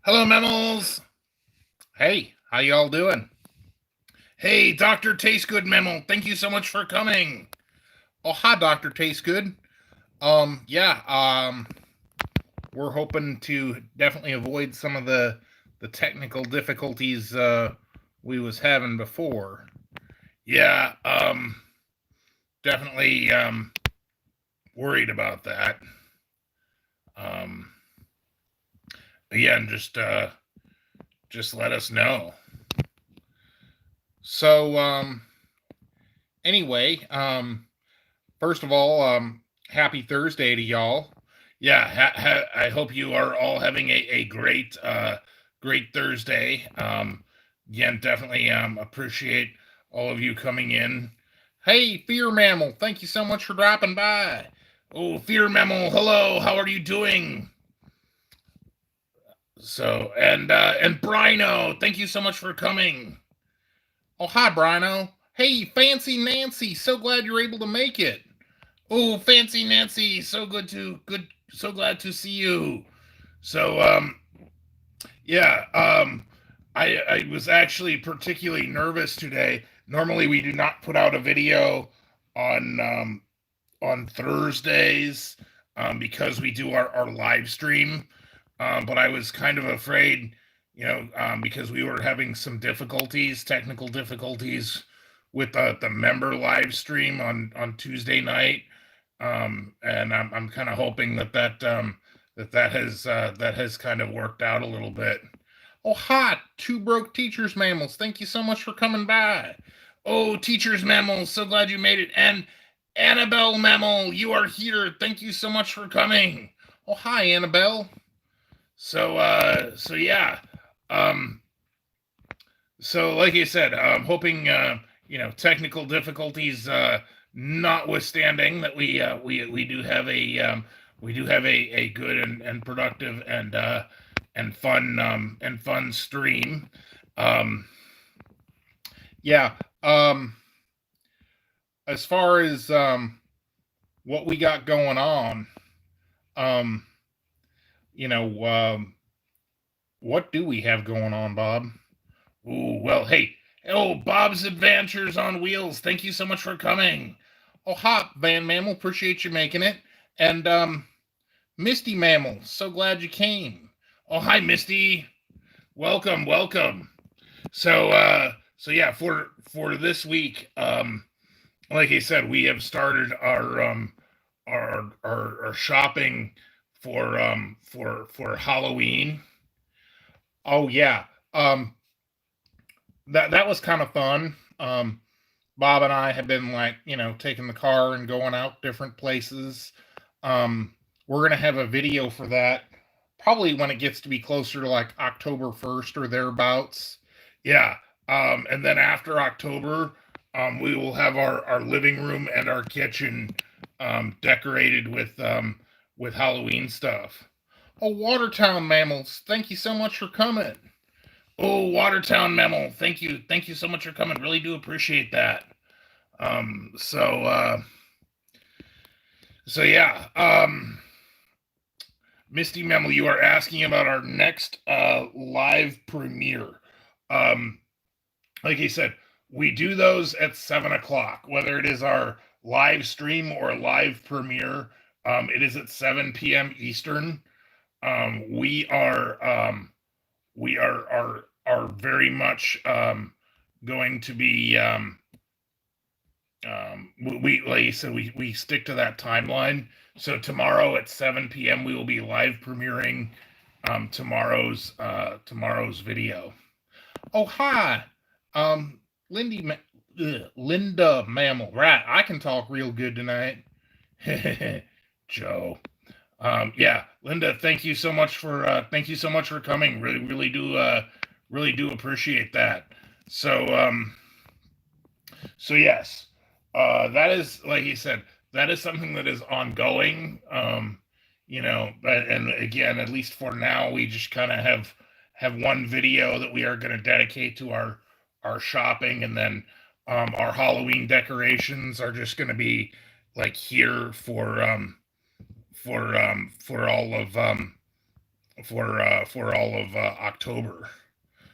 Hello, mammals. Hey, how y'all doing? Hey, Dr. Tastegood Mammal, thank you so much for coming. Oh, hi, Dr. Tastegood. Yeah, we're hoping to definitely avoid some of the technical difficulties we was having before. Yeah, definitely worried about that. Um, Again, just let us know. So, anyway, first of all, happy Thursday to y'all. Yeah, I hope you are all having a great great Thursday. Again, definitely appreciate all of you coming in. Hey, Fear Mammal, thank you so much for dropping by. Oh, Fear Mammal, hello, how are you doing? So, and Brino, thank you so much for coming. Oh, hi, Brino. Hey, Fancy Nancy, so glad you're able to make it. Oh, Fancy Nancy, so glad to see you. So, yeah, I was actually particularly nervous today. Normally, we do not put out a video on Thursdays because we do our live stream. But I was kind of afraid, because we were having some difficulties, technical difficulties with the member live stream on Tuesday night. And I'm kind of hoping that has kind of worked out a little bit. Oh, hi, two broke teachers mammals. Thank you so much for coming by. Oh, teachers mammals, so glad you made it. And Annabelle mammal, you are here. Thank you so much for coming. Oh, hi, Annabelle. So yeah. Um, so like I said, I'm hoping technical difficulties notwithstanding that we do have a good and productive and fun stream. Um, yeah. As far as what we got going on, um, you know, what do we have going on, Bob? Ooh, well, hey, oh, Bob's Adventures on Wheels. Thank you so much for coming. Oh, hop, Van Mammal. Appreciate you making it. And Misty Mammal. So glad you came. Oh, hi, Misty. Welcome, welcome. So yeah, for this week, like I said, we have started our shopping for Halloween. Oh yeah. That was kind of fun. Bob and I have been like, taking the car and going out different places. We're gonna have a video for that probably when it gets to be closer to like October 1st or thereabouts. Yeah. And then after October, we will have our living room and our kitchen decorated with Halloween stuff. Oh, Watertown mammals, thank you so much for coming. Oh, Watertown Mammal, thank you so much for coming. Really do appreciate that. Um, so, uh, so yeah, Misty Mammal, you are asking about our next live premiere. Um, like I said, we do those at 7 o'clock, whether it is our live stream or live premiere. It is at 7 p.m. Eastern. We are very much going to be we like I said, we stick to that timeline. So tomorrow at 7 p.m. we will be live premiering tomorrow's video. Oh, hi, Lindy Linda Mammal. Right, I can talk real good tonight. Joe. Yeah, Linda, thank you so much for coming. Really do appreciate that. So so yes, that is like you said, that is something that is ongoing. But and again, at least for now, we just kind of have one video that we are going to dedicate to our shopping, and then our Halloween decorations are just going to be like here for all of for all of October.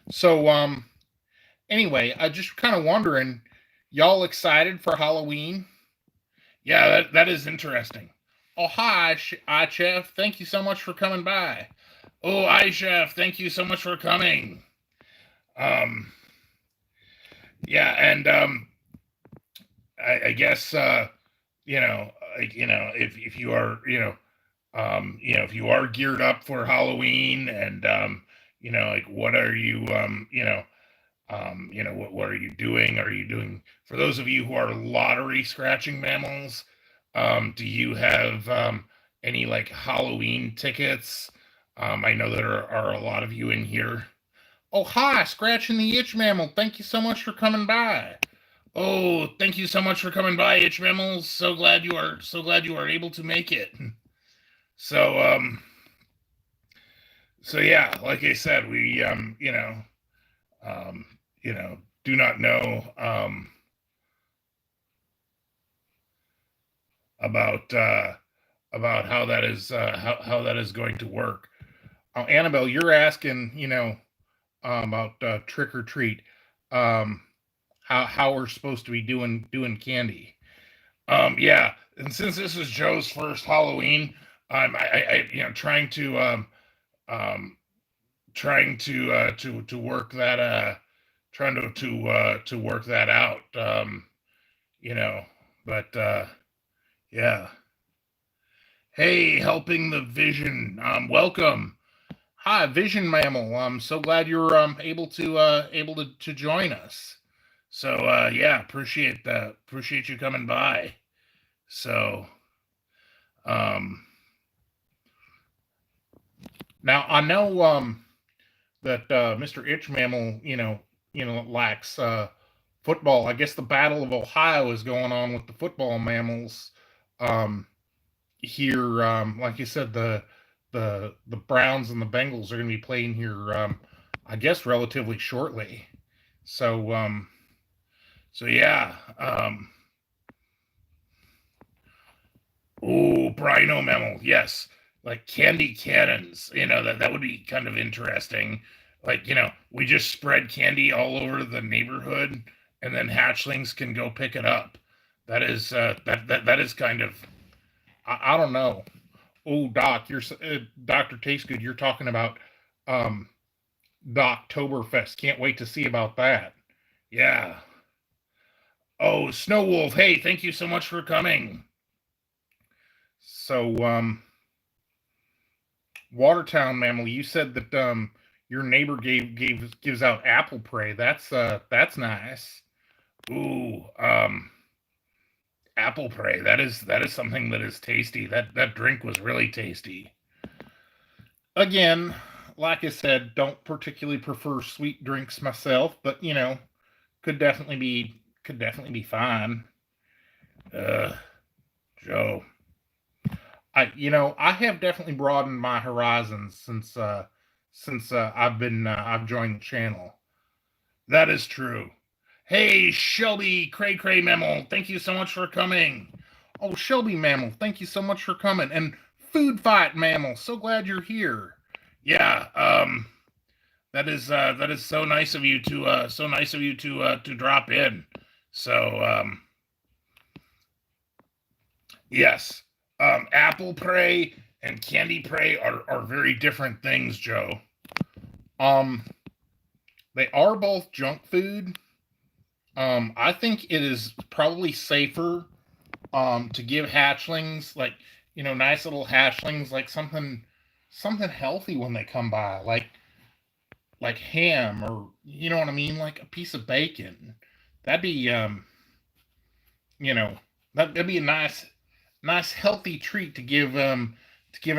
So anyway, I just kind of wondering, y'all excited for Halloween? Yeah, that is interesting. Oh, hi, Chef. Thank you so much for coming by. Oh, hi, Chef. Thank you so much for coming. Um, yeah, and I guess if you are if you are geared up for Halloween, and like what are you what are you doing? Are you doing, for those of you who are lottery scratching mammals? Do you have any like Halloween tickets? I know there are a lot of you in here. Oh, hi, scratching the itch mammal. Thank you so much for coming by. Oh, thank you so much for coming by, itch mammals. So glad you are able to make it. So yeah, like I said, we do not know about how that is how that is going to work. Annabelle, you're asking, about trick or treat. Um, how we're supposed to be doing candy. Yeah, and since this is Joe's first Halloween, trying to work that to work that out. You know, but yeah. Hey, helping the vision. Welcome. Hi, Vision Mammal. I'm so glad you're able to join us. So yeah, appreciate that. Appreciate you coming by. So now I know that Mr. Itch Mammal, lacks football. I guess the Battle of Ohio is going on with the football mammals. Here, like you said, the Browns and the Bengals are going to be playing here. I guess relatively shortly. So yeah. Oh, Brino mammal, yes, like candy cannons. That would be kind of interesting. Like, we just spread candy all over the neighborhood, and then hatchlings can go pick it up. That is that is kind of, I don't know. Oh, Doc, you're Doctor Tastegood. You're talking about um, the Oktoberfest. Can't wait to see about that. Yeah. Oh, Snow Wolf. Hey, thank you so much for coming. So, Watertown mammal, you said that your neighbor gives out apple prey. That's nice. Ooh, apple prey. That is something that is tasty. That drink was really tasty. Again, like I said, don't particularly prefer sweet drinks myself, but could definitely be fine. Joe, I have definitely broadened my horizons since I've joined the channel. That is true. Hey, Shelby Cray Cray Mammal, thank you so much for coming. Oh, Shelby Mammal, thank you so much for coming. And Food Fight Mammal, so glad you're here. Yeah, that is so nice of you to drop in. So yes, apple prey and candy prey are very different things, Joe. Um, they are both junk food. I think it is probably safer to give hatchlings, like, nice little hatchlings, like something healthy when they come by, like ham, or you know what I mean, like a piece of bacon. That'd be you know that'd be a nice healthy treat to give a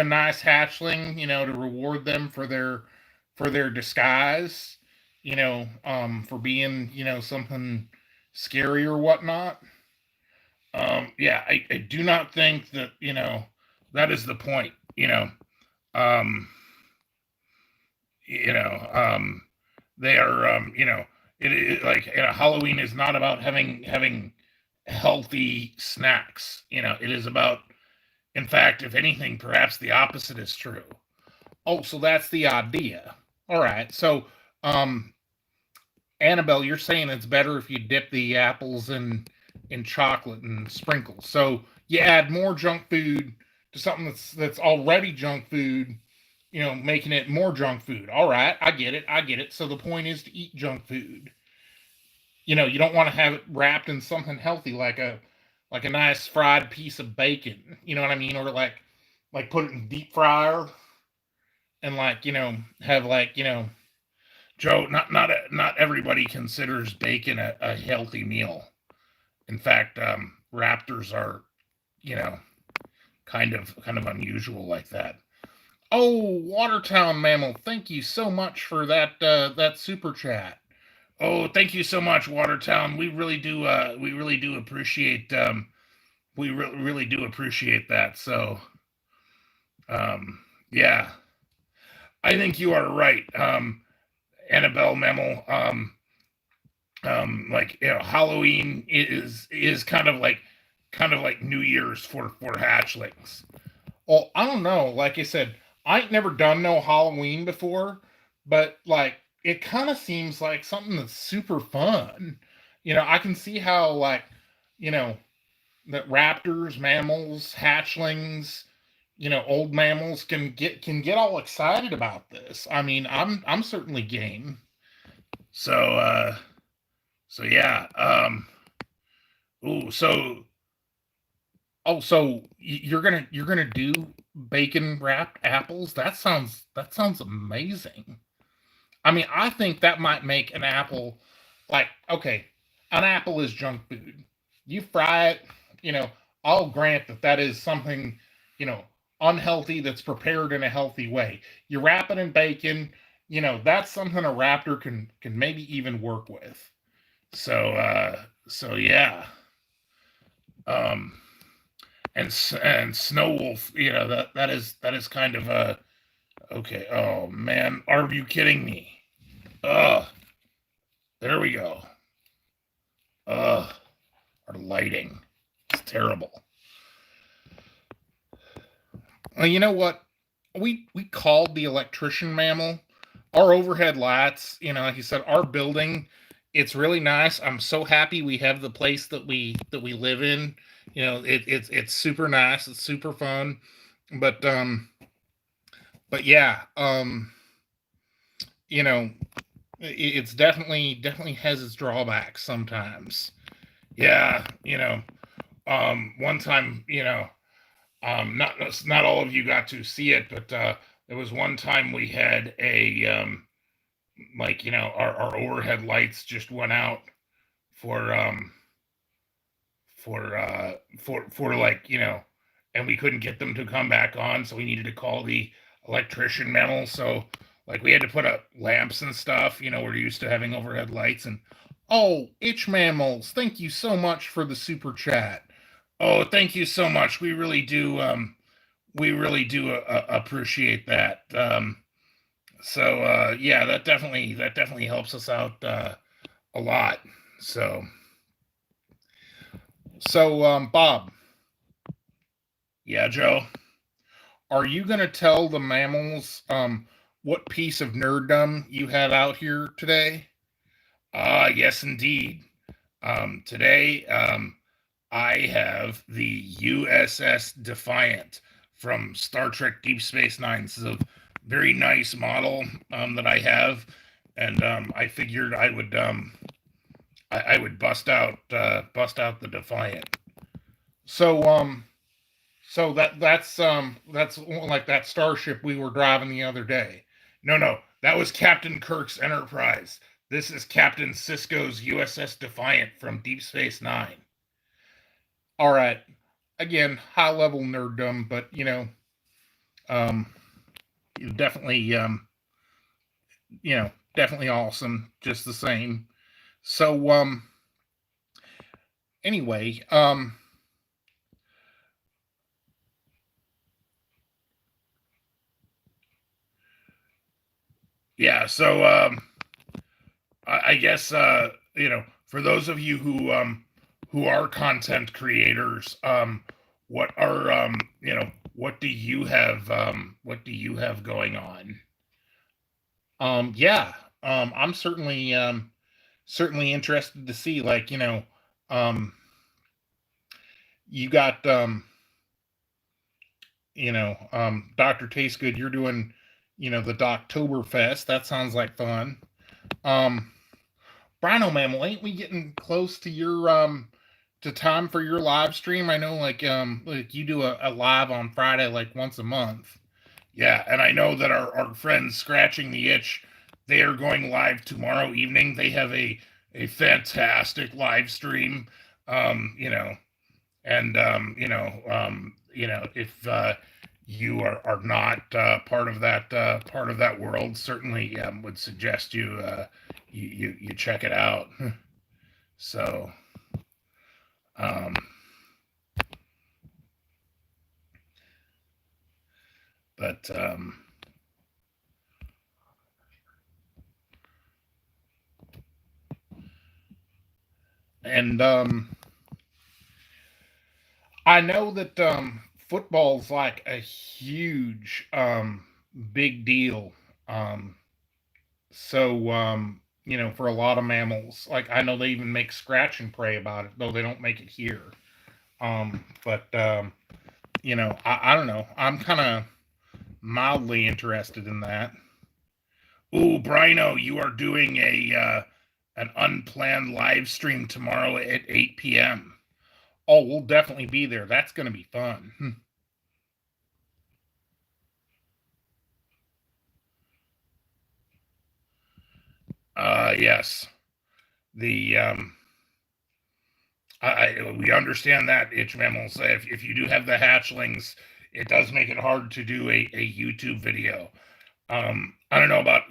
nice hatchling, to reward them for their disguise, for being, something scary or whatnot. Yeah, I do not think that, that is the point. Um, you know, they are, like, Halloween is not about having healthy snacks. It is about, in fact, if anything, perhaps the opposite is true. Oh, so that's the idea. All right. So, um, Annabelle, you're saying it's better if you dip the apples in chocolate and sprinkles. So you add more junk food to something that's already junk food, making it more junk food. All right, I get it. I get it. So the point is to eat junk food. You don't want to have it wrapped in something healthy like a nice fried piece of bacon. You know what I mean? Or like put it in deep fryer and have Joe, not everybody considers bacon a healthy meal. In fact, Raptors are, you know, kind of unusual like that. Oh, Watertown Mammal, thank you so much for that super chat. Oh, thank you so much, Watertown. We really do appreciate really do appreciate that. So, yeah, I think you are right, Annabelle Mammal. Halloween is kind of like New Year's for hatchlings. Well, I don't know. Like I said, I ain't never done no Halloween before, but it kind of seems like something that's super fun. I can see how you know that raptors, mammals, hatchlings, old mammals can get all excited about this. I mean, I'm certainly game. So yeah. Ooh, so you're gonna do bacon wrapped apples? That sounds amazing. I mean, I think that might make an apple okay, an apple is junk food. You fry it, you know, I'll grant that is something, you know, unhealthy that's prepared in a healthy way. You wrap it in bacon, that's something a raptor can maybe even work with. So yeah. Um and Snow Wolf, that is kind of a okay. Oh man, are you kidding me? Ugh, there we go. Ugh, our lighting, it's terrible. Well, you know what? We called the electrician mammal. Our overhead lights, like you said, our building, it's really nice. I'm so happy we have the place that we live in. It's super nice. It's super fun. But yeah, you know, it's definitely has its drawbacks sometimes. Yeah, one time, not all of you got to see it, but there was one time we had a our overhead lights just went out for and we couldn't get them to come back on, so we needed to call the electrician metal. So we had to put up lamps and stuff. We're used to having overhead lights. And oh, itch mammals, thank you so much for the super chat. Oh, thank you so much. We really do appreciate that. So yeah, that definitely helps us out a lot. So Bob, yeah, Joe, are you gonna tell the mammals what piece of nerddom you have out here today? Yes, indeed. Today, I have the USS Defiant from Star Trek Deep Space Nine. This is a very nice model that I have, and I figured I would bust out the Defiant. So that's like that starship we were driving the other day. No, that was Captain Kirk's Enterprise. This is Captain Sisko's USS Defiant from Deep Space Nine. All right, again, high level nerddom, but um, definitely definitely awesome, just the same. So anyway, yeah. So I guess for those of you who are content creators, what are what do you have going on? Yeah. I'm certainly interested to see, like, um you got Dr. Tastegood, you're doing, the Doctoberfest. That sounds like fun. Um Brino Mammal, ain't we getting close to your to time for your live stream? I know, like you do a live on Friday like once a month. Yeah, and I know that our friends Scratching the Itch, they are going live tomorrow evening. They have a fantastic live stream. You know, and if you are not part of that world, certainly would suggest you check it out. So, um, but and I know that football's like a huge big deal. Um, for a lot of mammals, like I know they even make scratch and pray about it, though they don't make it here. But I don't know. I'm kind of mildly interested in that. Ooh, Brino, you are doing a an unplanned live stream tomorrow at 8 p.m. Oh, we'll definitely be there. That's going to be fun. Yes. The we understand that, itch mammals. If you do have the hatchlings, it does make it hard to do a YouTube video. I don't know about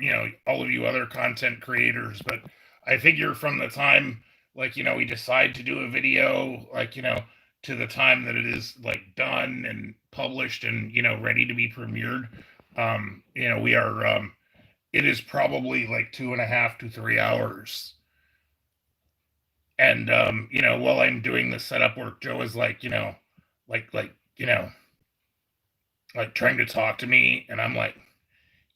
all of you other content creators, but I figure from the time we decide to do a video, to the time that it is like done and published and ready to be premiered, we are it is probably like 2.5 to 3 hours. And while I'm doing the setup work, Joe is like like trying to talk to me, and I'm like,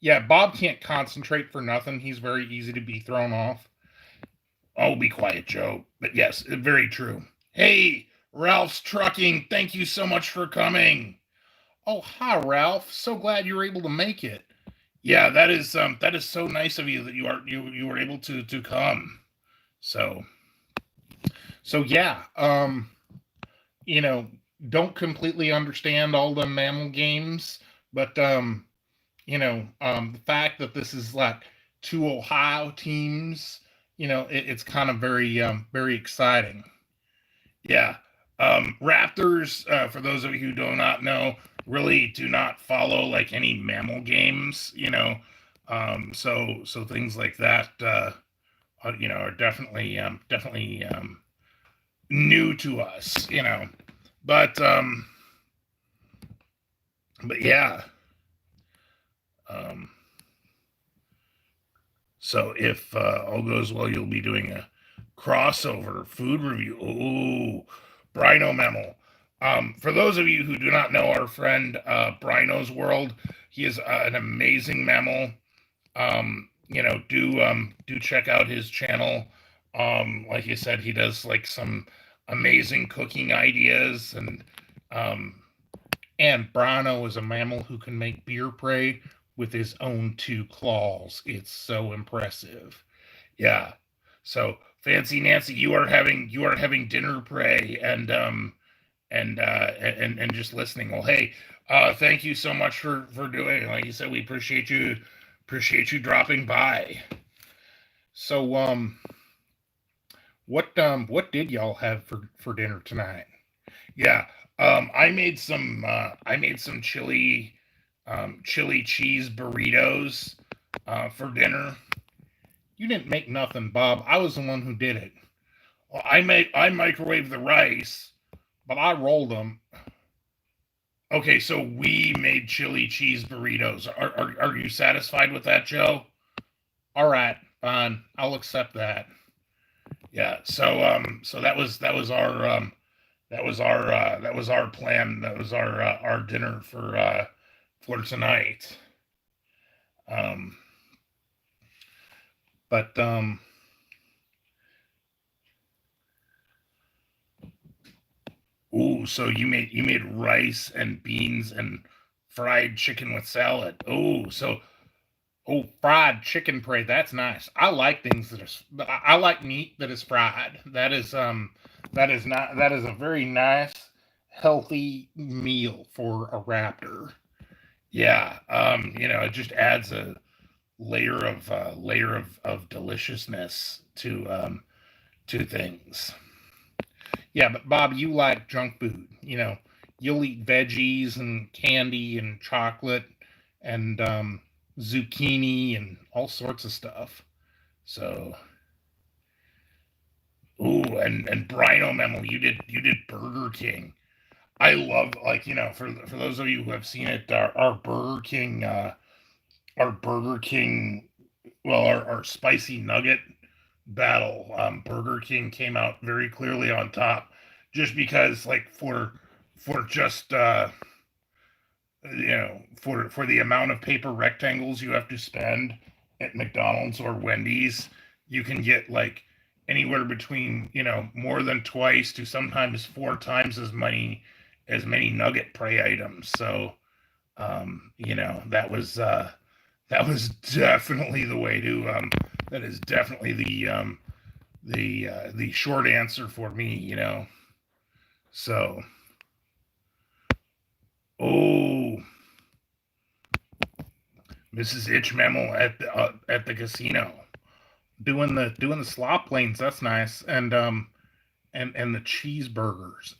yeah, Bob can't concentrate for nothing. He's very easy to be thrown off. Oh, be quiet, Joe. But yes, very true. Hey, Ralph's Trucking, thank you so much for coming. Oh, hi, Ralph. So glad you were able to make it. Yeah, that is so nice of you that you were able to come. So yeah, you know, don't completely understand all the mammal games, but the fact that this is like two Ohio teams, it's kind of very exciting. Yeah. Raptors, for those of you who do not know, really do not follow like any mammal games, so things like that, are definitely new to us, but yeah. Um, so if all goes well, you'll be doing a crossover food review. Oh, Brino Mammal. For those of you who do not know our friend Brino's World, he is an amazing mammal. Do check out his channel. Like you said, he does like some amazing cooking ideas, and Brino is a mammal who can make beer prey with his own two claws. It's so impressive. Yeah. So Fancy Nancy, you are having dinner prey and just listening. Well, hey, thank you so much for doing it. Like you said, we appreciate you dropping by. So what did y'all have for dinner tonight? Yeah. I made some chili cheese burritos for dinner. You didn't make nothing, Bob. I was the one who did it. Well, I microwaved the rice, but I rolled them. Okay, so we made chili cheese burritos. Are you satisfied with that, Joe? All right, fine. I'll accept that. Yeah. So that was that was our plan. That was our dinner for tonight. Um, but ooh, so you made rice and beans and fried chicken with salad. Oh, fried chicken pray. That's nice. I like things that are. I like meat that is fried. That is a very nice, healthy meal for a raptor. Yeah. It just adds a layer of deliciousness to things. Yeah, but Bob, you like junk food. You'll eat veggies and candy and chocolate and zucchini and all sorts of stuff. So, ooh, and Brino Memo, you did Burger King. I love, like, for those of you who have seen it, our Burger King, well, our spicy nugget battle. Burger King came out very clearly on top, just because, like, for just for the amount of paper rectangles you have to spend at McDonald's or Wendy's, you can get, like, anywhere between, more than twice to sometimes four times as many nugget prey items. So, that was definitely the way to. That is definitely the short answer for me. So, oh, Mrs. Itch Memo at the casino doing the slot planes. That's nice, and the cheeseburgers.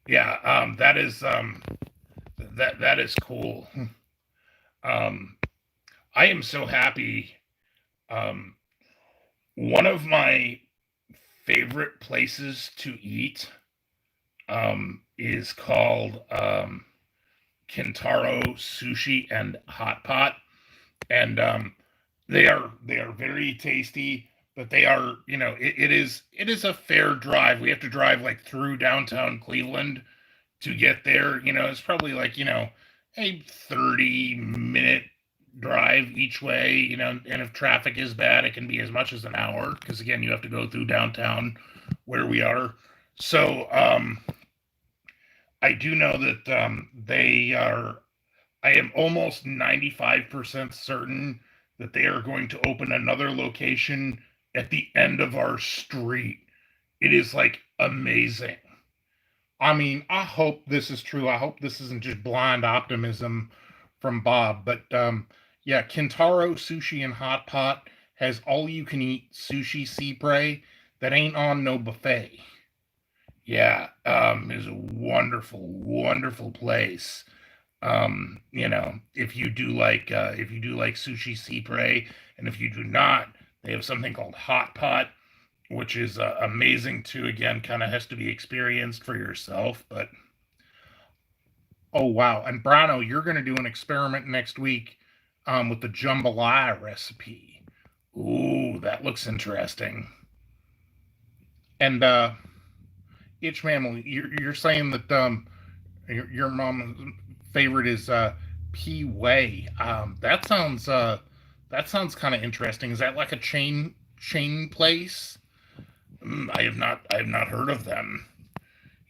Yeah, that is cool. Um, I am so happy. Um, One of my favorite places to eat is called Kintaro Sushi and Hot Pot, and they are very tasty. But they are, it is a fair drive. We have to drive, like, through downtown Cleveland to get there. It's probably, like, a 30-minute drive each way. And if traffic is bad, it can be as much as an hour, because, again, you have to go through downtown where we are. So, I do know that they are. I am almost 95% certain that they are going to open another location at the end of our street. It is, like, amazing. I mean, I hope this is true. I hope this isn't just blind optimism from Bob. But yeah, Kintaro Sushi and Hot Pot has all you can eat sushi sea that ain't on no buffet. Yeah, is a wonderful, wonderful place. If you do like sushi sea, and if you do not, they have something called Hot Pot, which is amazing too. Again, kind of has to be experienced for yourself. But oh wow! And Brano, you're going to do an experiment next week with the jambalaya recipe. Ooh, that looks interesting. And Itch Mammal, you're saying that your mom's favorite is P Way. That sounds kind of interesting. Is that like a chain place? I have not heard of them.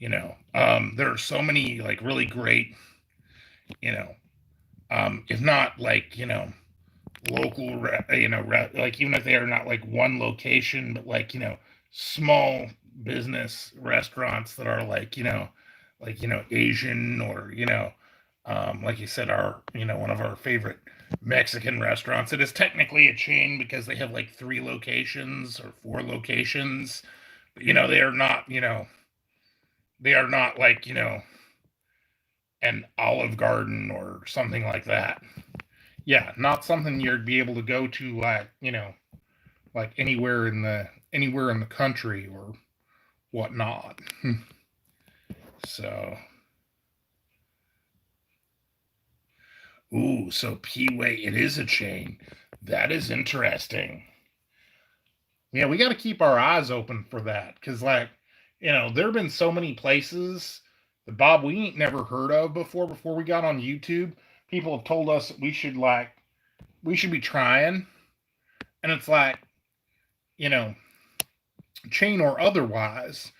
There are so many, like, really great, you know, if not, like, local, like, even if they are not, like, one location, but, like, small business restaurants that are, like, Asian, or, like you said, one of our favorite Mexican restaurants. It is technically a chain because they have, like, three locations or four locations. But, they are not like, an Olive Garden or something like that. Yeah, not something you'd be able to go to, like, like anywhere in the country or whatnot. So, ooh, so P-Way, it is a chain. That is interesting. Yeah, we got to keep our eyes open for that, because, like, there have been so many places that Bob we ain't never heard of before we got on YouTube. People have told us we should be trying, and it's like, you know, chain or otherwise,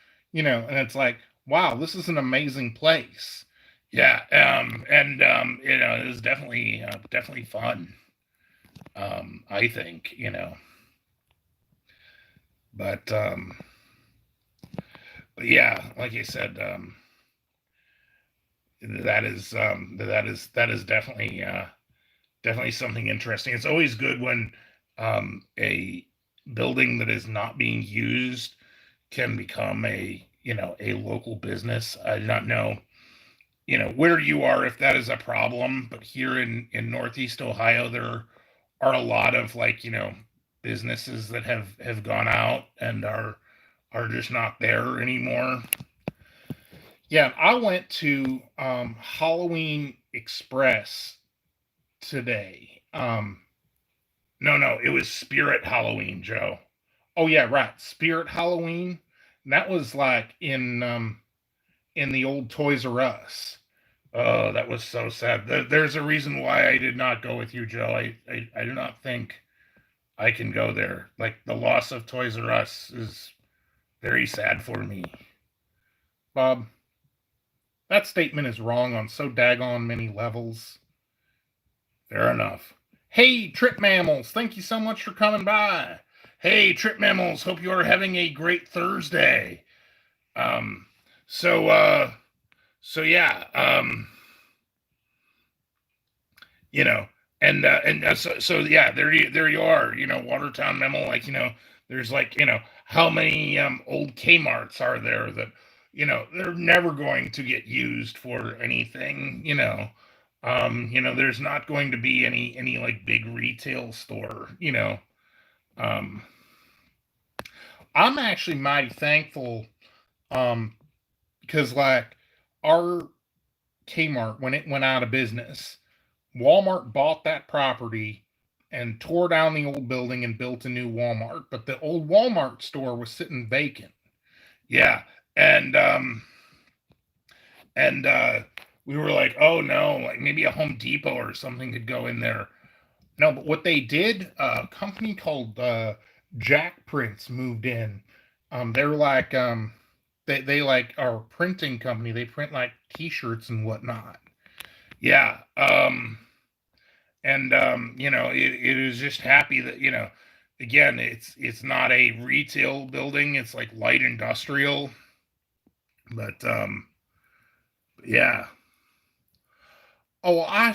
and it's like, wow, this is an amazing place. Yeah, and it is definitely fun. I think, but yeah, like I said, that is definitely something interesting. It's always good when a building that is not being used can become a local business. I do not know where you are if that is a problem, but here in Northeast Ohio there are a lot of businesses that have gone out and are just not there anymore. Yeah, I went to Halloween Express today. No, it was Spirit Halloween, Joe. Oh yeah, right, Spirit Halloween. And that was like in the old Toys R Us. Oh, that was so sad. There's a reason why I did not go with you, Joe. I do not think I can go there. Like the loss of Toys R Us is very sad for me. Bob, that statement is wrong on so daggone many levels. Fair enough. Hey, Trip Mammals, thank you so much for coming by. Hey, Trip Mammals, hope you are having a great Thursday. Um, so, uh, so yeah, you know, so yeah, there you are, Watertown Memo, like, there's like, how many old Kmart's are there that, they're never going to get used for anything, there's not going to be any like big retail store, um, I'm actually mighty thankful, um, because like our Kmart, when it went out of business, Walmart bought that property and tore down the old building and built a new Walmart, but the old Walmart store was sitting vacant. Yeah, and and we were like, oh no, like maybe a Home Depot or something could go in there. No, but what they did, a company called Jack Prints moved in. They're like they like are a printing company. They print like T-shirts and whatnot. Yeah, and it is just happy that again, it's not a retail building. It's like light industrial, but yeah. Oh, well, I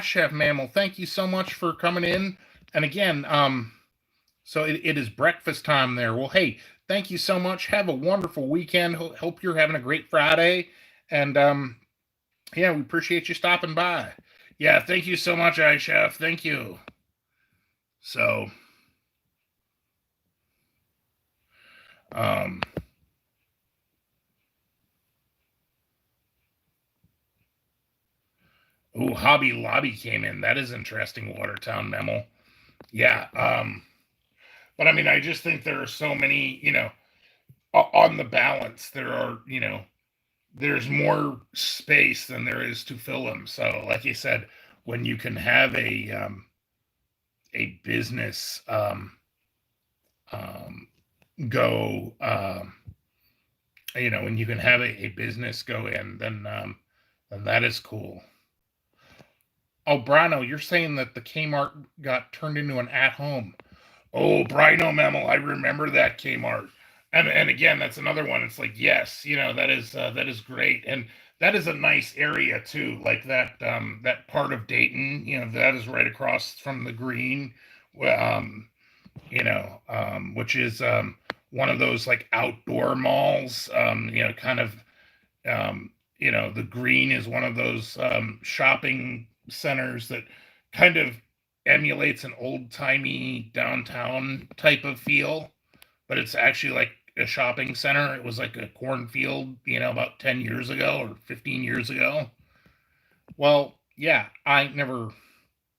Chef Mammal, thank you so much for coming in. And again, so it is breakfast time there. Well, hey, thank you so much. Have a wonderful weekend. Hope you're having a great Friday. And yeah, we appreciate you stopping by. Yeah, thank you so much, Chef. Thank you. So, um, oh, Hobby Lobby came in. That is interesting, Watertown Memo. Yeah, but I mean, I just think there are so many, on the balance, there are, there's more space than there is to fill them. So, like you said, when you can have a business um, go, when you can have a business go in, then that is cool. Oh, Brano, you're saying that the Kmart got turned into an at-home. Oh, Brino Memo, I remember that Kmart. And again, that's another one. It's like, yes, that is great, and that is a nice area too. Like that part of Dayton, that is right across from the Green, which is one of those like outdoor malls. Kind of the Green is one of those shopping centers that kind of emulates an old timey downtown type of feel, but it's actually like a shopping center. It was like a cornfield, about 10 years ago or 15 years ago. Well, yeah, I never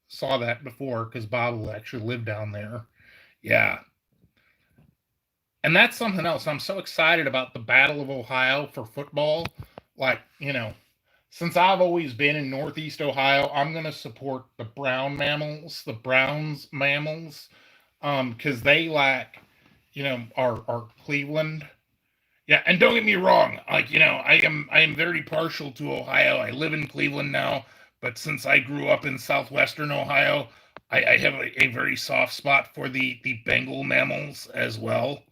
saw that before because Bob will actually live down there. Yeah. And that's something else. I'm so excited about the Battle of Ohio for football. Like, since I've always been in Northeast Ohio, I'm going to support the the Browns mammals, because they like, are Cleveland. Yeah, and don't get me wrong, like, I am very partial to Ohio. I live in Cleveland now, but since I grew up in southwestern Ohio, I have a very soft spot for the Bengal mammals as well,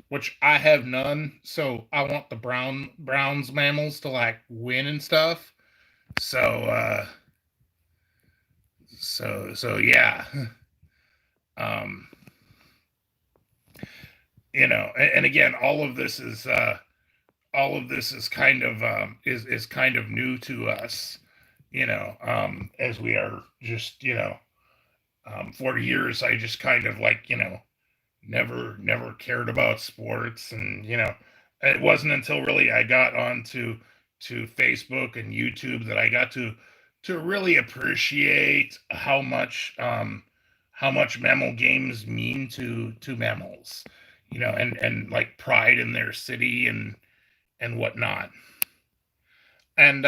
which I have none. So I want the Browns mammals to like win and stuff. So yeah. Um, and again, all of this is kind of is kind of new to us, as we are just, for years I just kind of like, never cared about sports. And it wasn't until really I got onto to Facebook and YouTube that I got to really appreciate how much mammal games mean to mammals, and like pride in their city and whatnot. And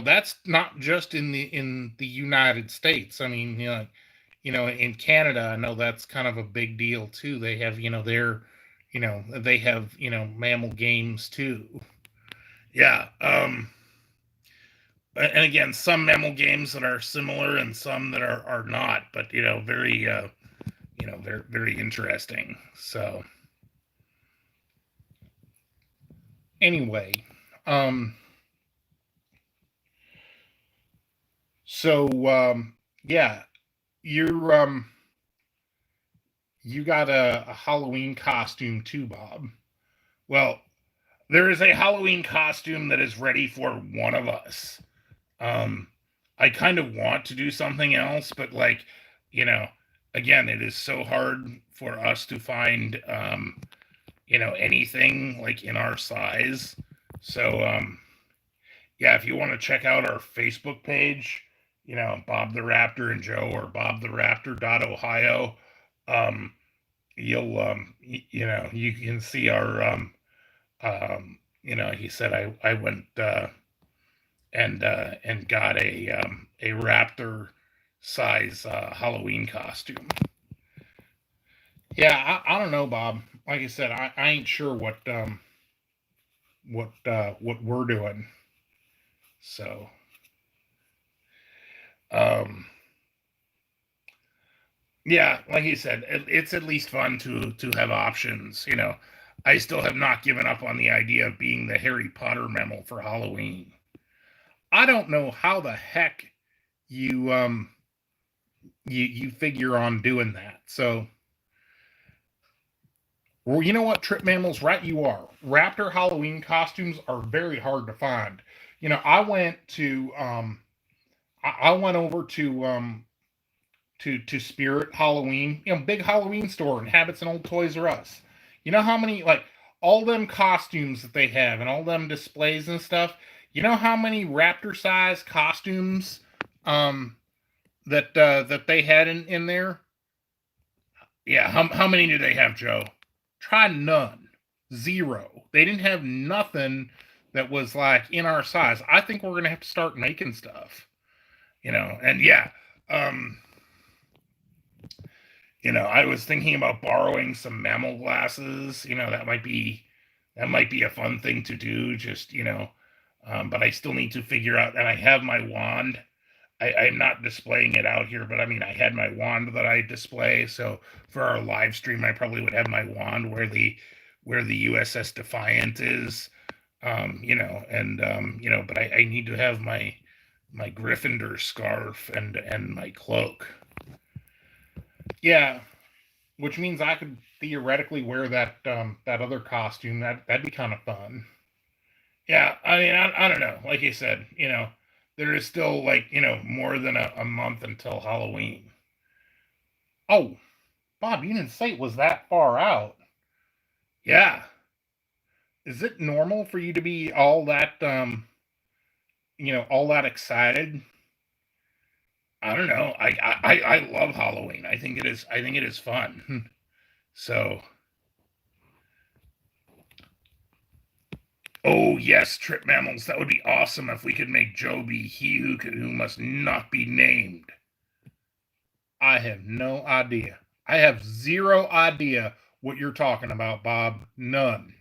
that's not just in the United States. I mean, in Canada, I know that's kind of a big deal too. They have, they have, mammal games too. Yeah. And again, some mammal games that are similar and some that are not, but very very very interesting. So anyway, um, so yeah, you're you got a Halloween costume too, Bob. Well, there is a Halloween costume that is ready for one of us. Um, I kind of want to do something else, but like, you know, again, it is so hard for us to find, anything like in our size. So, yeah, if you want to check out our Facebook page, Bob the Raptor and Joe, or Bob the Raptor.Ohio, um, you'll, you can see our, he said I went, and got a raptor size Halloween costume. Yeah, I don't know, Bob. Like I said, I ain't sure what we're doing. So um, yeah, like you said, it's at least fun to have options. I still have not given up on the idea of being the Harry Potter mammal for Halloween. I don't know how the heck you you figure on doing that. So, well, you know what, Trip Mammals, right you are. Raptor Halloween costumes are very hard to find. I went to I went over to Spirit Halloween, big Halloween store in Habits and Old Toys R Us. You know how many, like, all them costumes that they have and all them displays and stuff. You know how many raptor size costumes um that they had in there? Yeah, how many do they have, Joe? Try none. Zero. They didn't have nothing that was like in our size. I think we're gonna have to start making stuff. And yeah, um, I was thinking about borrowing some mammal glasses. That might be a fun thing to do. Just but I still need to figure out. And I have my wand. I'm not displaying it out here, but I mean, I had my wand that I display. So for our live stream, I probably would have my wand where the USS Defiant is. But I need to have my Gryffindor scarf and my cloak. Yeah, which means I could theoretically wear that other costume. That'd be kind of fun. Yeah, I mean, I don't know. Like you said, there is still like more than a month until Halloween. Oh, Bob, you didn't say it was that far out. Yeah, is it normal for you to be all that all that excited? I don't know. I love Halloween. I think it is fun. So, oh yes, trip mammals. That would be awesome if we could make Joe be he who must not be named. I have no idea. I have zero idea what you're talking about, Bob. None.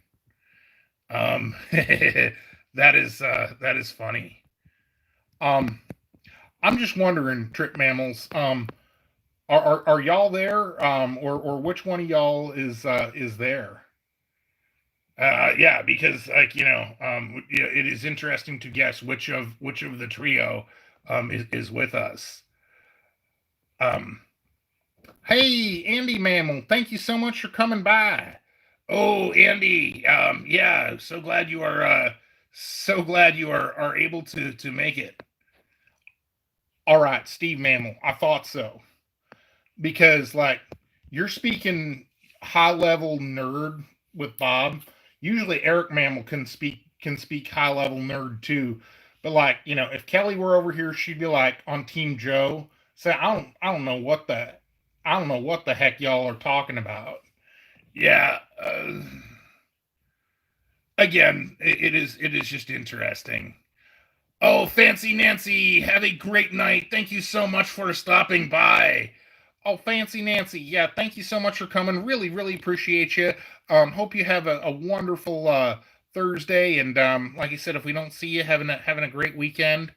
That is funny. I'm just wondering, trip mammals. Are y'all there? Or which one of y'all is there? Yeah, because like it is interesting to guess which of the trio is with us. Um, hey, Andy Mammal, thank you so much for coming by. Oh, Andy, yeah, so glad you are able to make it. All right, Steve Mammal, I thought so because like you're speaking high level nerd with Bob. Usually Eric Mammal can speak high level nerd too. But like, if Kelly were over here, she'd be like on Team Joe. Say, I don't know what the heck y'all are talking about. Yeah. Again, it is just interesting. Oh, Fancy Nancy, have a great night. Thank you so much for stopping by. Oh, Fancy Nancy, yeah, thank you so much for coming. Really, really appreciate you. Hope you have a wonderful Thursday, and like I said, if we don't see you, having a great weekend.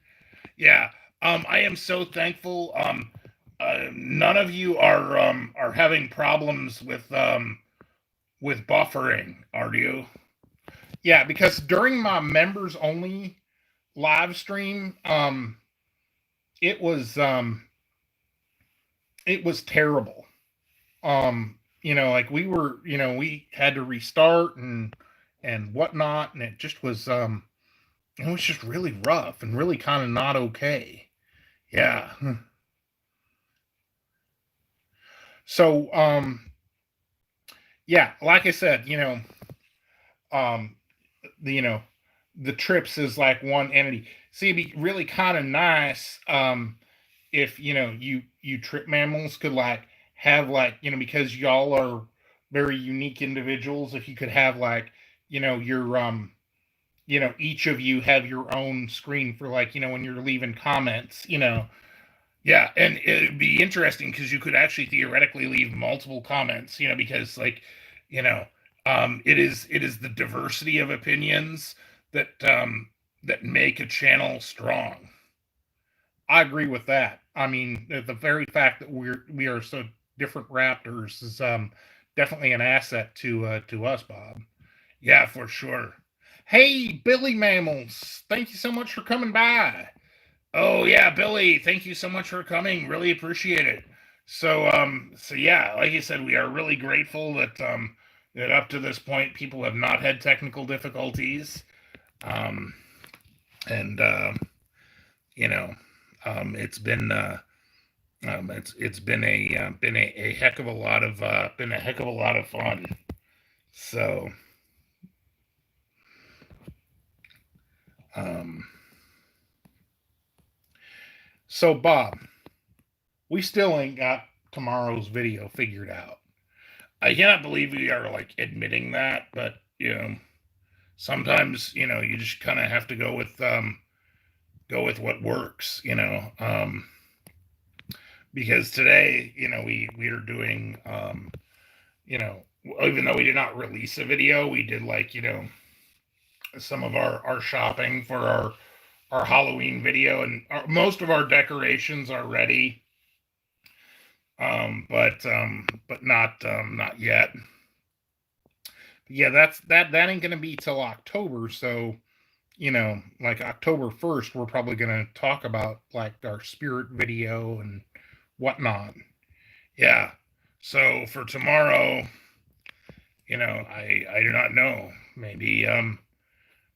Yeah, I am so thankful. None of you are having problems with buffering, are you? Yeah, because during my members only live stream, it was um, it was terrible. Like we had to restart and whatnot, and it was just really rough and really kind of not okay. Yeah. So yeah, like I said, um, the the trips is like one entity. See, it'd be really kind of nice if you trip mammals could like have like because y'all are very unique individuals. If you could have like your each of you have your own screen for like when you're leaving comments. Yeah, and it'd be interesting because you could actually theoretically leave multiple comments, because like, you know, it is the diversity of opinions that make a channel strong. I agree with that. I mean, the very fact that we are so different raptors is definitely an asset to us, Bob. Yeah, for sure. Hey, Billy Mammals, thank you so much for coming by. Oh yeah, Billy, thank you so much for coming. Really appreciate it. So yeah, like you said, we are really grateful that up to this point people have not had technical difficulties. Um, and you know, it's been a heck of a lot of fun. So um, so Bob, we still ain't got tomorrow's video figured out. I cannot believe we are like admitting that, but sometimes you just kind of have to go with what works, because today we are doing you know even though we did not release a video, we did like some of our shopping for our Halloween video, and most of our decorations are ready, but not yet. Yeah, that ain't gonna be till October. So like October 1st, we're probably gonna talk about like our spirit video and whatnot. Yeah. So for tomorrow, I do not know.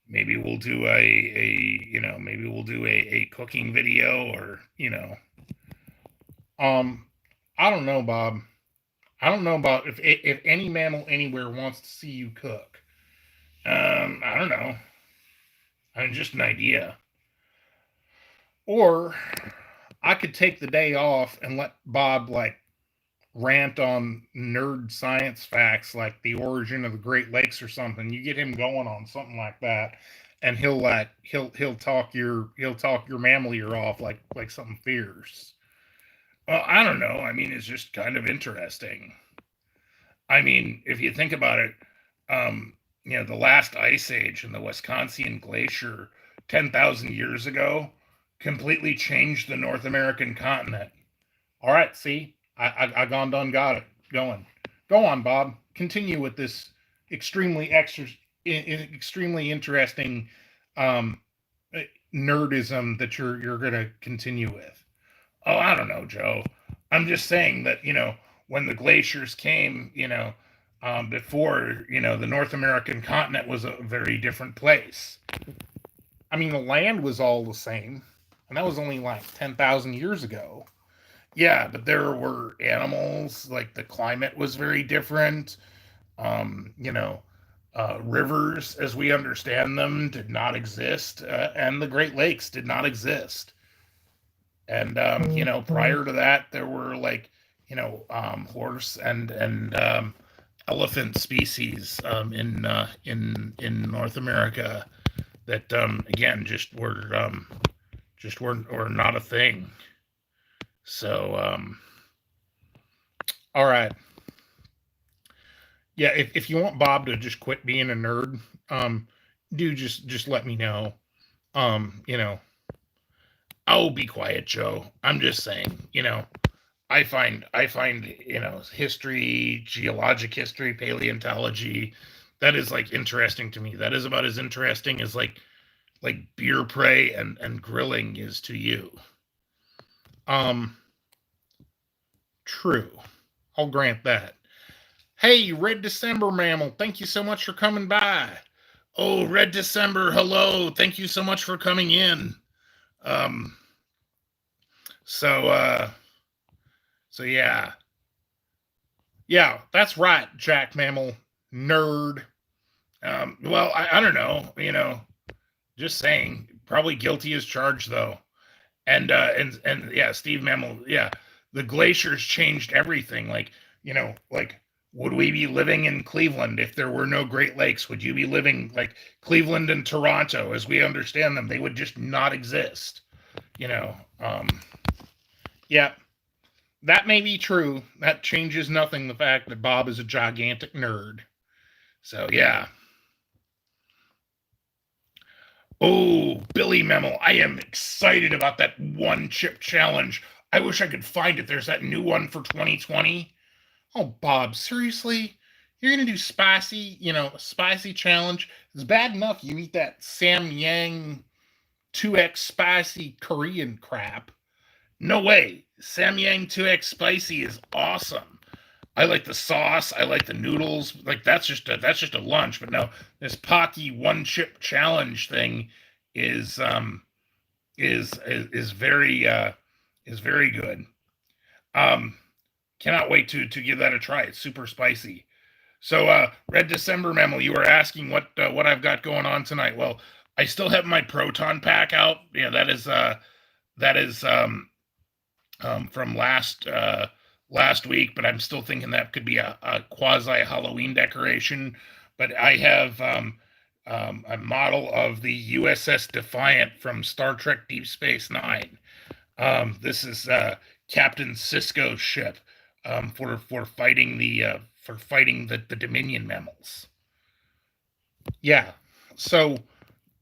Maybe we'll do a cooking video, or um I don't know, Bob. I don't know about if any mammal anywhere wants to see you cook. I don't know. I mean, just an idea. Or I could take the day off and let Bob like rant on nerd science facts like the origin of the Great Lakes or something. You get him going on something like that, and he'll talk your mammal ear off like something fierce. Well, I don't know. I mean, it's just kind of interesting. I mean, if you think about it, the last ice age in the Wisconsin Glacier 10,000 years ago completely changed the North American continent. All right, see, I done got it going. Go on, Bob. Continue with this extremely interesting um, nerdism that you're going to continue with. Oh, I don't know, Joe. I'm just saying that when the glaciers came, before the North American continent was a very different place. I mean, the land was all the same, and that was only like 10,000 years ago. Yeah, but there were animals, like the climate was very different. Um, you know, Rivers, as we understand them, did not exist, and the Great Lakes did not exist. And prior to that, there were like horse and elephant species in North America that again just weren't or not a thing. So all right. Yeah, if you want Bob to just quit being a nerd, do just let me know. Um, you know, oh, be quiet, Joe. I'm just saying, I find history, geologic history, paleontology, that is like interesting to me. That is about as interesting as like beer prey and grilling is to you. Um, True. I'll grant that. Hey, Red December Mammal, thank you so much for coming by. Oh, Red December, hello. Thank you so much for coming in. Um, so so yeah. Yeah, that's right, Jack Mammal, nerd. Well, I don't know, just saying, probably guilty as charged though. And yeah, Steve Mammal, yeah, the glaciers changed everything. Like would we be living in Cleveland if there were no Great Lakes? Would you be living like Cleveland and Toronto as we understand them? They would just not exist. You know, um, yeah, that may be true. That changes nothing. The fact that Bob is a gigantic nerd. So yeah. Oh, Billy Memel, I am excited about that one chip challenge. I wish I could find it. There's that new one for 2020. Oh, Bob, seriously? You're gonna do spicy challenge? It's bad enough you eat that Samyang 2X spicy Korean crap. No way. Samyang 2X spicy is awesome. I like the sauce. I like the noodles. Like that's just a lunch. But no, this Pocky one chip challenge thing is is very good. Um, Cannot wait to give that a try. It's super spicy. So, Red December Mammal, you were asking what I've got going on tonight. Well, I still have my proton pack out. Yeah, that is from last week, but I'm still thinking that could be a quasi Halloween decoration. But I have a model of the USS Defiant from Star Trek Deep Space Nine. This is Captain Sisko's ship for fighting the Dominion mammals. Yeah. So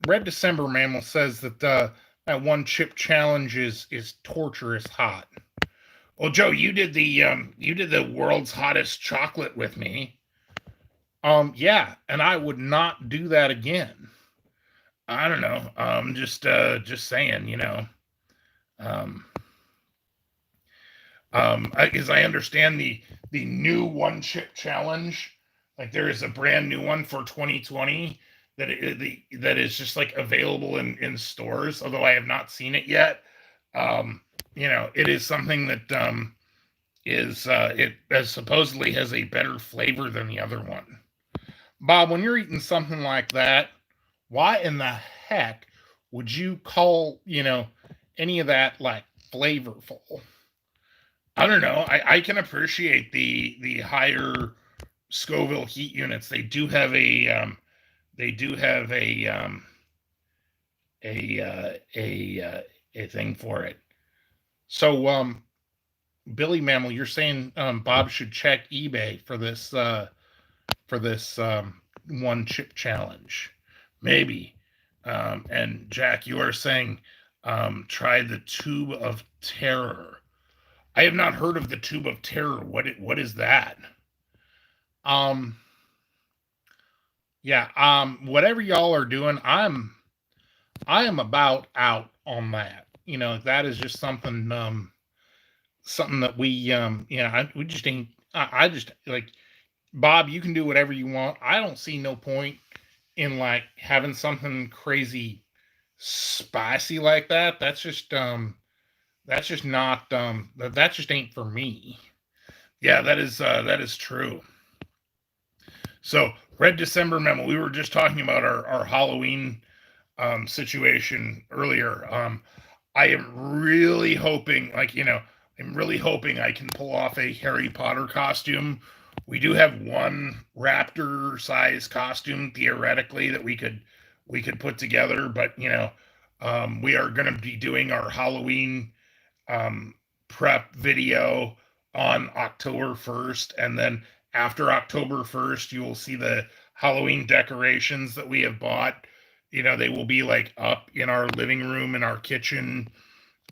Red December Mammal says that that one chip challenge is torturous hot. Well, Joe, you did the world's hottest chocolate with me. Yeah, and I would not do that again. I don't know. Just saying, Um, as I understand the new one chip challenge, like there is a brand new one for 2020 that is just like available in stores. Although I have not seen it yet. It is something that it as supposedly has a better flavor than the other one. Bob, when you're eating something like that, why in the heck would you call any of that like flavorful? I don't know. I can appreciate the higher Scoville heat units. They do have a a thing for it. So Billy Mammal, you're saying Bob should check eBay for this one chip challenge, maybe. And Jack, you are saying try the Tube of Terror. I have not heard of the Tube of Terror. What is that? Um, yeah. Whatever y'all are doing, I am about out on that. You know, that is just something that we just ain't. I just like Bob. You can do whatever you want. I don't see no point in like having something crazy spicy like that. That's just not that just ain't for me. Yeah, that is true. So Red December memo. We were just talking about our Halloween situation earlier. I am really hoping, I'm really hoping I can pull off a Harry Potter costume. We do have one Raptor size costume theoretically that we could put together, but we are going to be doing our Halloween um, prep video on October 1st, and then after October 1st, you will see the Halloween decorations that we have bought. They will be like up in our living room, in our kitchen,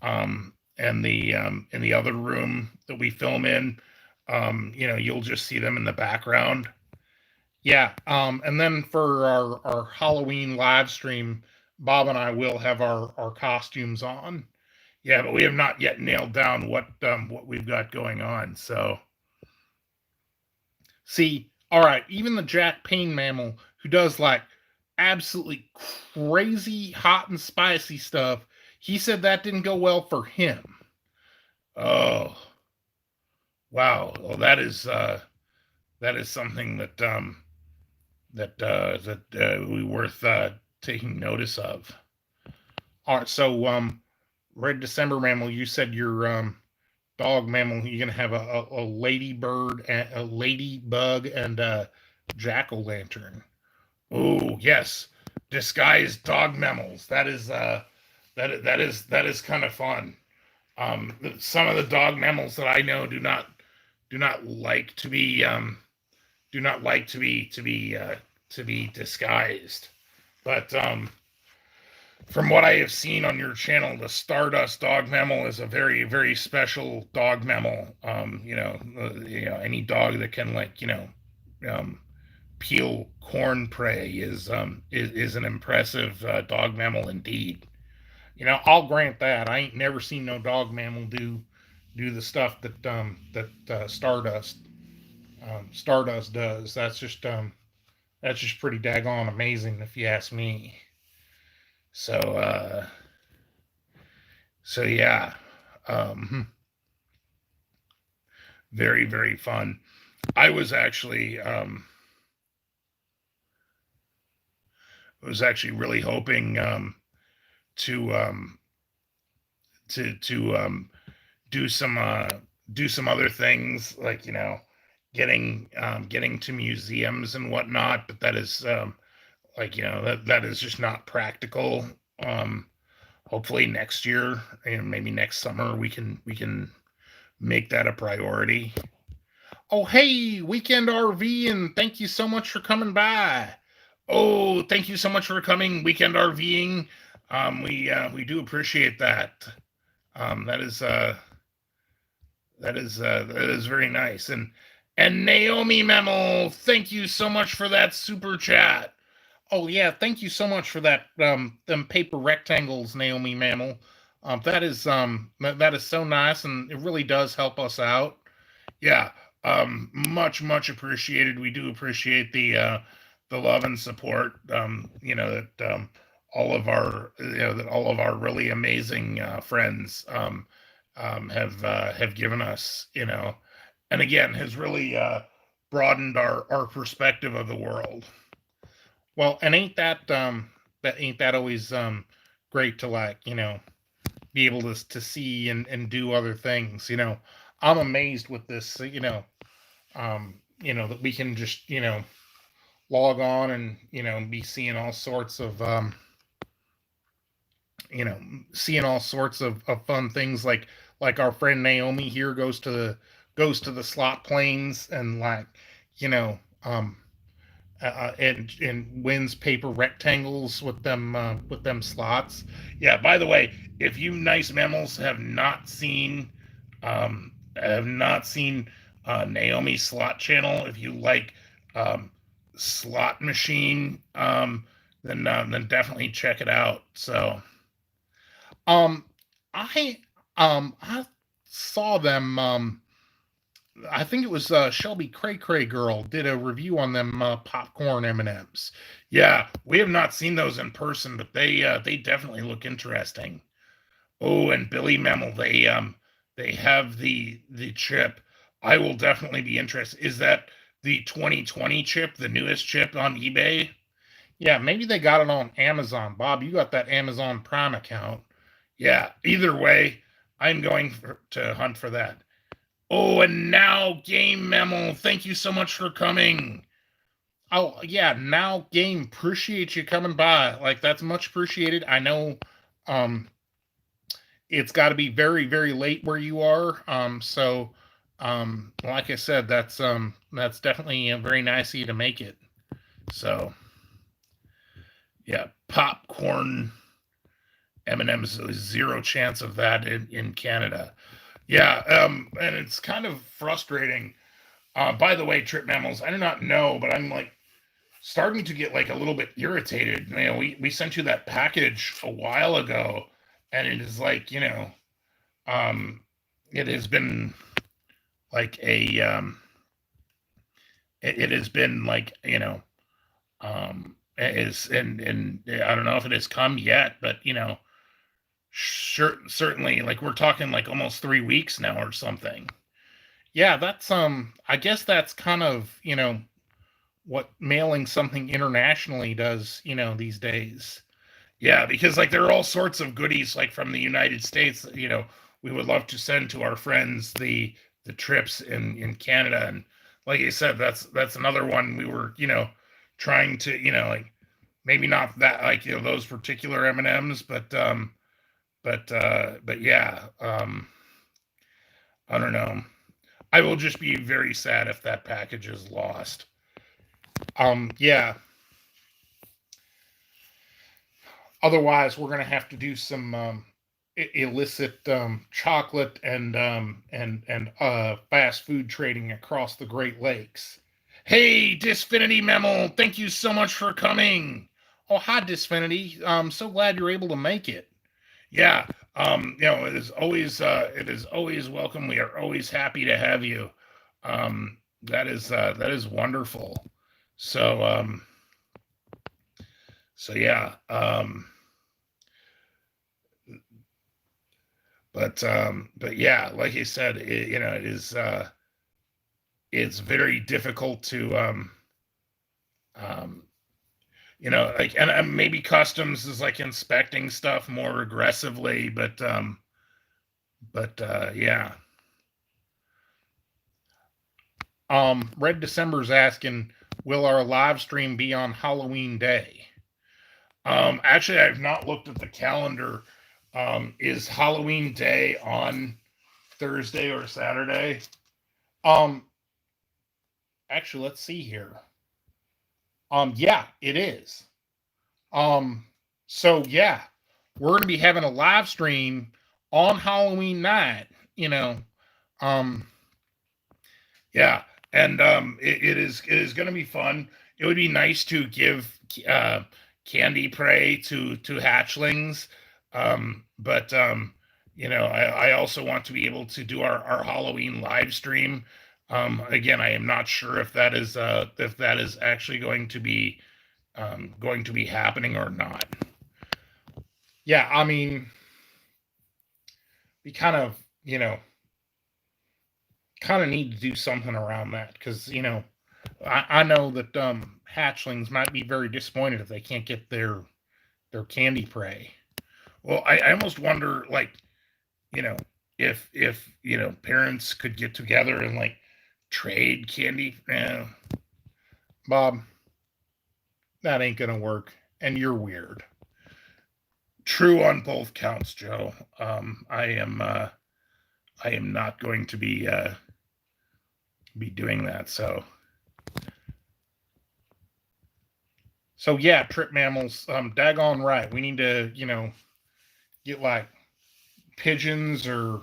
and in the other room that we film in. You'll just see them in the background. Yeah, and then for our Halloween live stream, Bob and I will have our costumes on. Yeah, but we have not yet nailed down what we've got going on. So, see, all right, even the Jack Payne mammal who does like absolutely crazy hot and spicy stuff, he said that didn't go well for him. Oh, wow. Well, that is something that we worth taking notice of. All right, so Red December mammal, you said your dog mammal, you're gonna have a ladybird, and a ladybug, and a jack o' lantern. Oh yes, disguised dog mammals. That is kind of fun. Some of the dog mammals that I know do not like to be do not like to be disguised. But from what I have seen on your channel, the Stardust dog mammal is a very special dog mammal. Any dog that can um, peel corn prey is an impressive dog mammal indeed. I'll grant that. I ain't never seen no dog mammal do the stuff that Stardust does. That's just pretty daggone amazing, if you ask me. So yeah, um, very fun. I was actually really hoping to do some other things, like getting to museums and whatnot, but that is that is just not practical. Um, Hopefully next year, and maybe next summer, we can make that a priority. Oh, hey, Weekend RV, and thank you so much for coming by. Oh, thank you so much for coming, Weekend RVing. We do appreciate that. That is that is very nice. And Naomi Memel, thank you so much for that super chat. Oh yeah, thank you so much for that. Them paper rectangles, Naomi Mammal. That is so nice, and it really does help us out. Yeah, much appreciated. We do appreciate the love and support. That all of our really amazing friends have given us. And again has really broadened our perspective of the world. Well, and ain't that always great to be able to see and do other things. I'm amazed with this, that we can just, log on and, be seeing all sorts of, you know, seeing all sorts of fun things like our friend Naomi here goes to the slot planes and like, you know, and wins paper rectangles with them slots. Yeah. By the way, if you nice mammals have not seen Naomi's slot channel, if you like um, slot machine, then definitely check it out. So um, I saw them. I think it was Shelby Cray Cray Girl did a review on them popcorn M&Ms. Yeah, we have not seen those in person, but they definitely look interesting. Oh, and Billy Memel, they have the chip. I will definitely be interested. Is that the 2020 chip, the newest chip on eBay? Yeah, maybe they got it on Amazon. Bob, you got that Amazon Prime account. Yeah, either way, I'm going to hunt for that. Oh, and now Game Memo, thank you so much for coming. Oh, yeah, now Game, appreciate you coming by. Like, that's much appreciated. I know um it's got to be very, very late where you are. Like I said, that's definitely very nice of you to make it. So, yeah, popcorn M&M's, zero chance of that in Canada. Yeah, and it's kind of frustrating. By the way, Trip Mammals, I do not know, but I'm like starting to get like a little bit irritated. We sent you that package a while ago, and it is like, um, it has been like it has been like, is and I don't know if it has come yet, but certainly like we're talking like almost 3 weeks now or something. Yeah, that's I guess that's kind of, what mailing something internationally does, these days. Yeah, because like there are all sorts of goodies like from the United States that, we would love to send to our friends the trips in Canada. And like I said, that's another one we were, trying to, like maybe not that like, those particular M&Ms, but yeah, I don't know. I will just be very sad if that package is lost. Yeah. Otherwise, we're gonna have to do some illicit chocolate and fast food trading across the Great Lakes. Hey, Disfinity Memo, thank you so much for coming. Oh, hi, Disfinity. I'm so glad you're able to make it. Yeah, it is always welcome. We are always happy to have you. That is wonderful. So yeah. But yeah, like I said, it's very difficult to um, like, and maybe customs is like inspecting stuff more aggressively, but yeah. Red December's asking, will our live stream be on Halloween Day? Actually, I've not looked at the calendar. Is Halloween Day on Thursday or Saturday? Um, Actually, let's see here. Yeah, it is. So yeah, we're gonna be having a live stream on Halloween night. You know, um, yeah, and it is going to be fun. It would be nice to give candy prey to hatchlings, but I also want to be able to do our Halloween live stream. Again, I am not sure if that is actually going to be happening or not. Yeah, I mean, we kind of need to do something around that because I know that hatchlings might be very disappointed if they can't get their candy prey. Well, I almost wonder, like, you know, if parents could get together and like trade candy. Bob, that ain't gonna work, and you're weird. True on both counts, Joe. I am not going to be doing that. So yeah, trip mammals. Daggone right. We need to get like pigeons or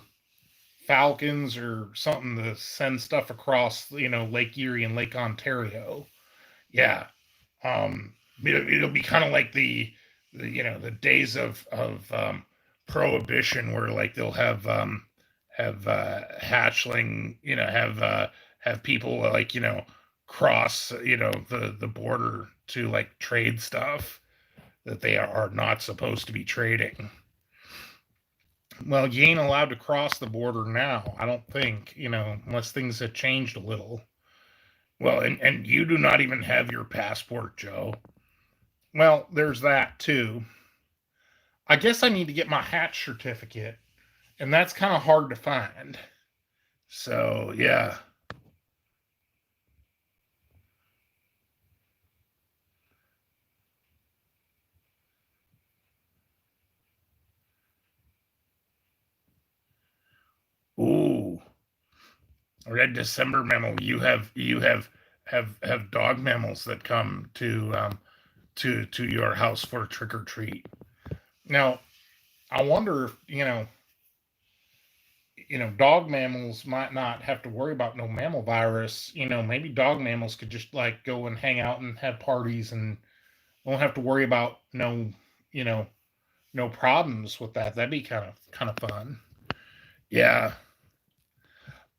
falcons or something to send stuff across Lake Erie and Lake Ontario. Yeah. It'll be kind of like the days of prohibition, where like they'll have hatchling, have people like cross the border to like trade stuff that they are not supposed to be trading. Well, you ain't allowed to cross the border now, I don't think, unless things have changed a little. Well, and you do not even have your passport, Joe. Well, there's that too. I guess I need to get my hatch certificate, and that's kind of hard to find. So, yeah. Ooh, red December mammal. You have dog mammals that come to your house for trick or treat. Now, I wonder if dog mammals might not have to worry about no mammal virus. Maybe dog mammals could just like go and hang out and have parties and won't have to worry about you know, no problems with that. That'd be kind of fun. Yeah.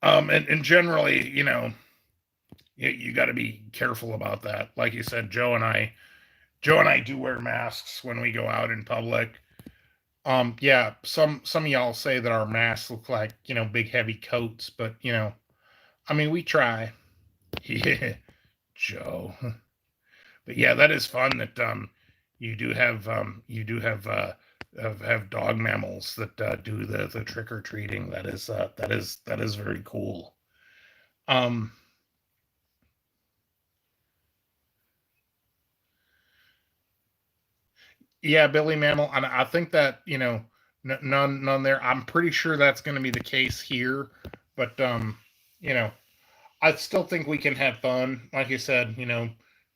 And generally, you got to be careful about that. Like you said, Joe and I do wear masks when we go out in public. Yeah, some of y'all say that our masks look like big heavy coats, but I mean we try. Yeah, Joe. But yeah, that is fun that you do have dog mammals that do the trick or treating. That is very cool. Um, yeah, Billy Mammal. And I think that none there. I'm pretty sure that's going to be the case here, but you know, I still think we can have fun. Like you said,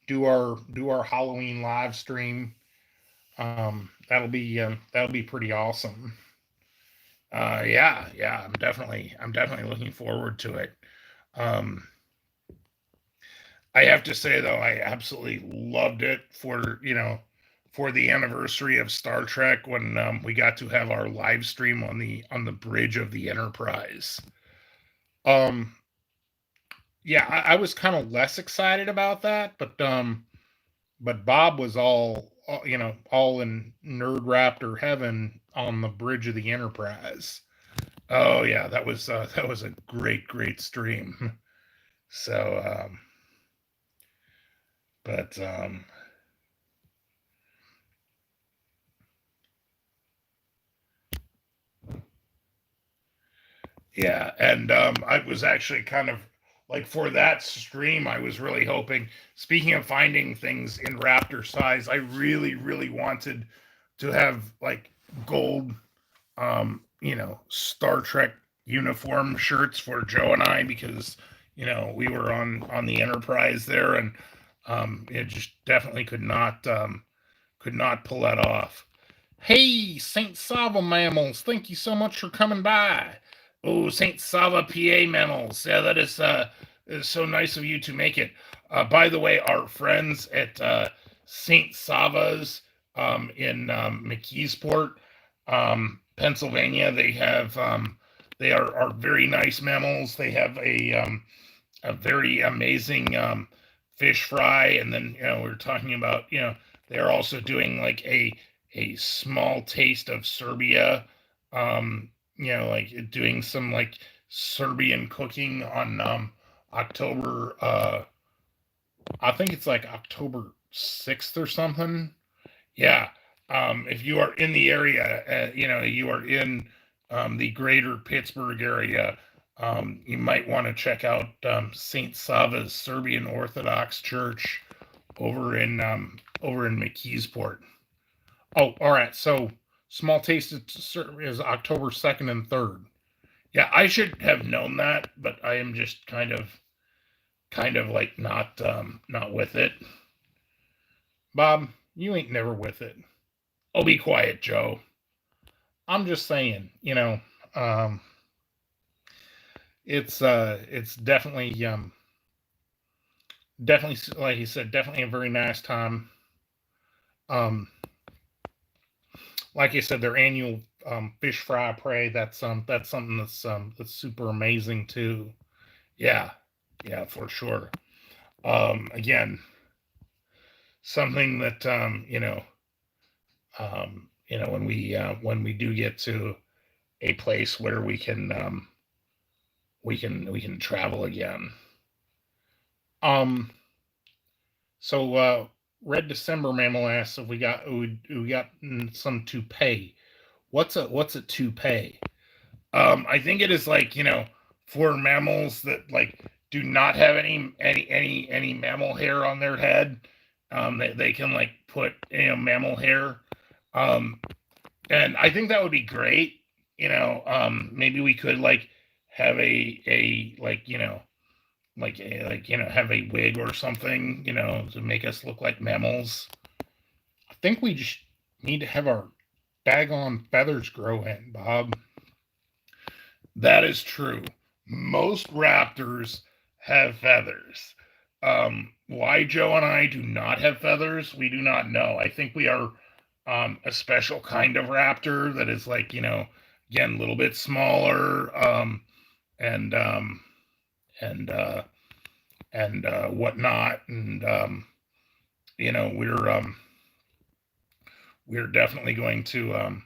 do our Halloween live stream. That'll be pretty awesome. Yeah, I'm definitely looking forward to it. Um, I have to say though, I absolutely loved it for the anniversary of Star Trek when we got to have our live stream on the bridge of the Enterprise. Um, yeah, I was kind of less excited about that, but Bob was all in Nerd Raptor heaven on the bridge of the Enterprise. Oh yeah, that was a great stream. So, but yeah, and I was actually kind of like for that stream, I was really hoping. Speaking of finding things in Raptor size, I really wanted to have like gold, Star Trek uniform shirts for Joe and I because we were on the Enterprise there, and it just definitely could not pull that off. Hey, Saint Sava mammals, thank you so much for coming by. Oh, Saint Sava PA mammals, yeah, that is so nice of you to make it. By the way, our friends at Saint Sava's in McKeesport, Pennsylvania, they are very nice mammals. They have a very amazing fish fry, and then we're talking about they're also doing like a small taste of Serbia, like doing some like Serbian cooking on October. I think it's like October 6th or something. Yeah. If you are in the area, you are in the greater Pittsburgh area, you might want to check out St. Sava's Serbian Orthodox Church over in McKeesport. Oh, all right. So Small Taste is October 2nd and 3rd. Yeah, I should have known that, but I am just kind of like not with it. Bob, you ain't never with it. Oh, be quiet, Joe. I'm just saying, um, it's definitely like you said, definitely a very nice time. Um, like you said, their annual fish fry parade. That's something that's super amazing too. Yeah, yeah, for sure. Again, something that when we do get to a place where we can travel again. Um, so Red December Mammal asks if we got some toupee. What's a toupee? I think it is like for mammals that like do not have any mammal hair on their head. They can like put mammal hair. Um, and I think that would be great. Maybe we could like have a like have a wig or something to make us look like mammals. I think we just need to have our daggone feathers grow in, Bob. That is true. Most raptors have feathers. Why Joe and I do not have feathers, we do not know. I think we are a special kind of raptor that is like, again, a little bit smaller, and and whatnot, and we're definitely going to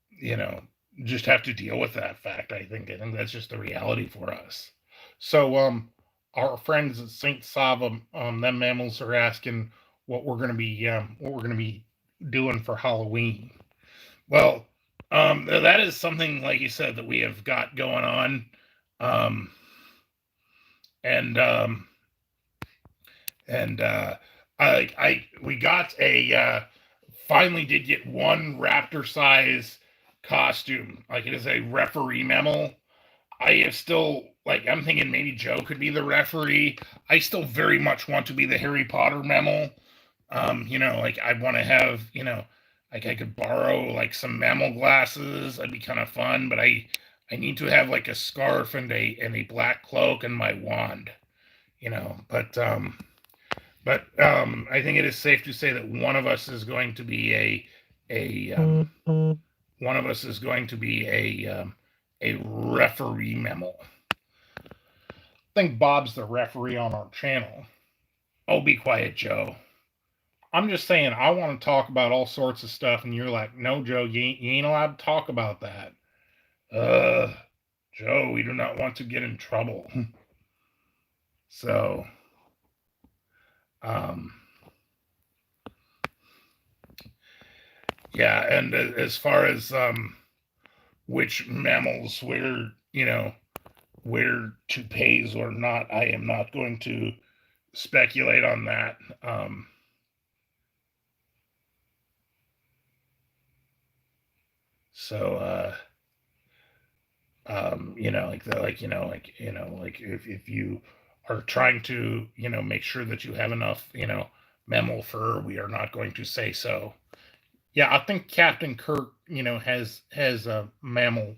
you know just have to deal with that fact. I think that's just the reality for us. So our friends at St. Sava, them mammals are asking what we're gonna be doing for Halloween. Well, that is something like you said that we have got going on, um, and and I we got a finally did get one raptor size costume. Like it is a referee mammal. I am still like I'm thinking maybe Joe could be the referee. I still very much want to be the Harry Potter mammal. Like I want to have, like I could borrow like some mammal glasses. That'd be kind of fun, but I need to have like a scarf and a black cloak and my wand, but I think it is safe to say that one of us is going to be a one of us is going to be a referee mammal. I think Bob's the referee on our channel. Oh, be quiet, Joe. I'm just saying, I want to talk about all sorts of stuff, and you're like, no, Joe, you ain't allowed to talk about that. Joe, we do not want to get in trouble. So, um, yeah, and as far as which mammals wear toupees or not, I am not going to speculate on that. So, like if you are trying to, make sure that you have enough, mammal fur, we are not going to say so. Yeah, I think Captain Kirk, has a mammal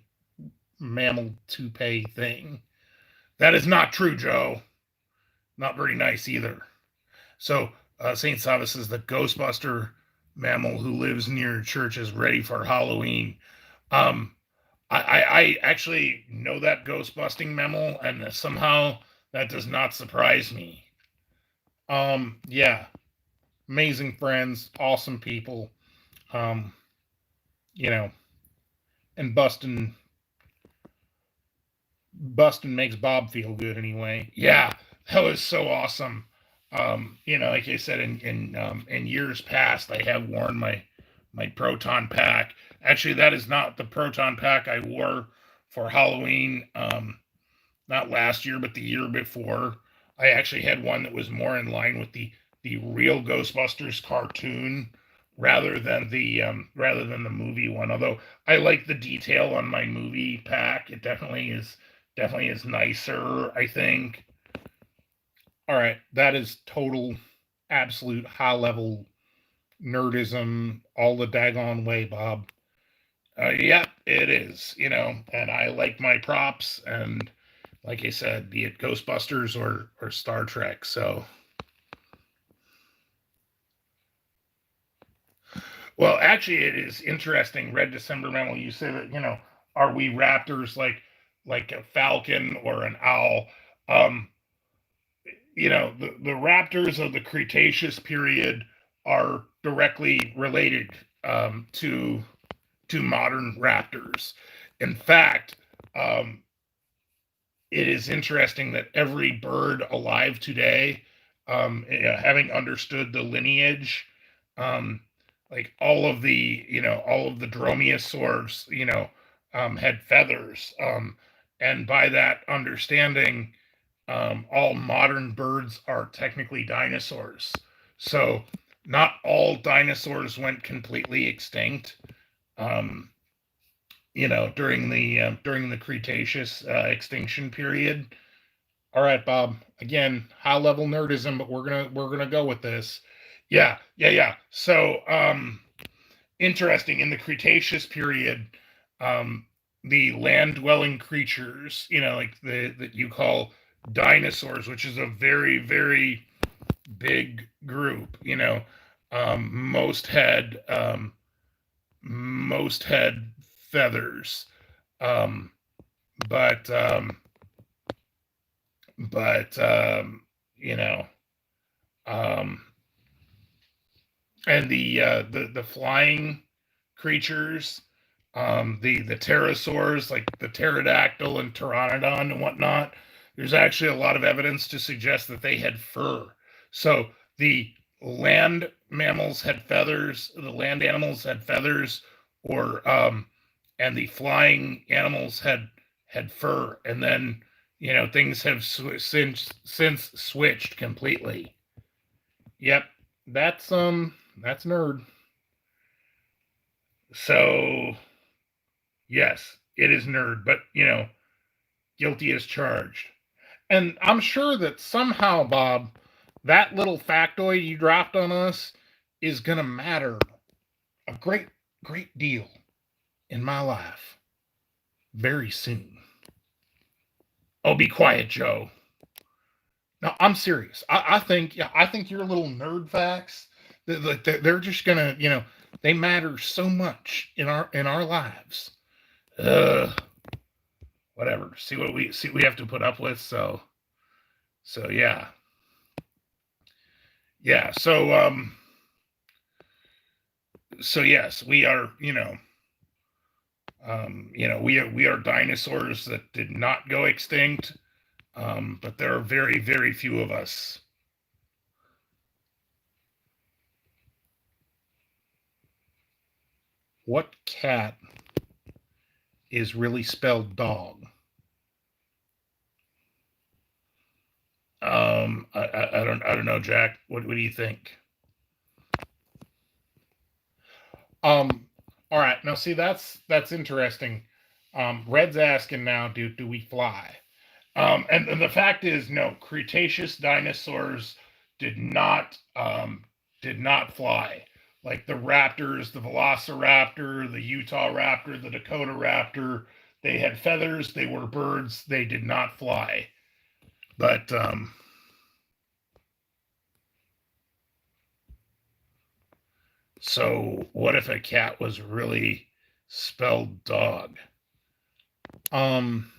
toupee thing. That is not true, Joe. Not very nice either. So, St. Sava says the Ghostbuster mammal who lives near church is ready for Halloween. Um, I actually know that ghost busting mammal, and somehow that does not surprise me. Yeah, amazing friends, awesome people. Um, you know, and busting makes Bob feel good anyway. Yeah, that was so awesome. Like I said, in years past, I have worn my proton pack. Actually, that is not the proton pack I wore for Halloween. Not last year, but the year before. I actually had one that was more in line with the real Ghostbusters cartoon rather than the movie one. Although I like the detail on my movie pack, it definitely is nicer, I think. All right, that is total, absolute high level nerdism all the daggone way, Bob. Yeah, it is, and I like my props, and like I said, be it Ghostbusters or Star Trek. So, well, actually, it is interesting. Red December Mammal, you say that, are we raptors like a falcon or an owl? Um, the raptors of the Cretaceous period are directly related to modern raptors. In fact, it is interesting that every bird alive today, having understood the lineage, um, like all of the dromaeosaurs, had feathers, and by that understanding, all modern birds are technically dinosaurs. So not all dinosaurs went completely extinct. Um, during the Cretaceous extinction period. All right, Bob. Again, high level nerdism, but we're gonna go with this. Yeah, yeah, yeah. So, interesting. In the Cretaceous period, um, the land dwelling creatures, like that you call dinosaurs, which is a very very big group. Um, most had um, most had feathers. Um, but but you know, um, and the flying creatures, the pterosaurs like the pterodactyl and pteranodon and whatnot. There's actually a lot of evidence to suggest that they had fur. So the land mammals had feathers, the land animals had feathers, or and the flying animals had fur, and then things have since switched completely. Yep, that's nerd. So yes, it is nerd, but guilty as charged. And I'm sure that somehow, Bob, that little factoid you dropped on us is gonna matter a great deal in my life very soon. Oh, be quiet, Joe. No, I'm serious. I think your little nerd facts, they're just gonna, they matter so much in our lives. Uh, Whatever. See what we have to put up with. So yeah, yeah. So yes, we are. We are dinosaurs that did not go extinct. But there are very very few of us. What cat is really spelled dog? I don't know, Jack. What do you think? All right. Now, see, that's interesting. Red's asking now, do we fly? And the fact is, no. Cretaceous dinosaurs did not did not fly. Like the raptors, the Velociraptor, the Utah Raptor, the Dakota Raptor, they had feathers. They were birds. They did not fly. But so, what if a cat was really spelled dog? Um,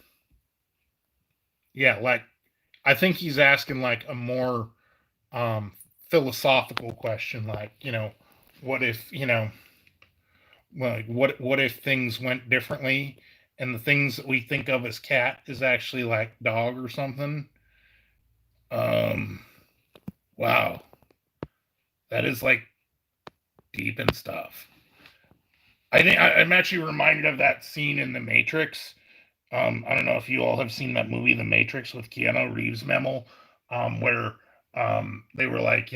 yeah, like I think he's asking like a more um philosophical question, like what if what if things went differently, and the things that we think of as cat is actually like dog or something. Um, wow, that is like deep and stuff. I'm actually reminded of that scene in The Matrix. I don't know if you all have seen that movie, The Matrix, with Keanu Reeves, Memel, where they were like,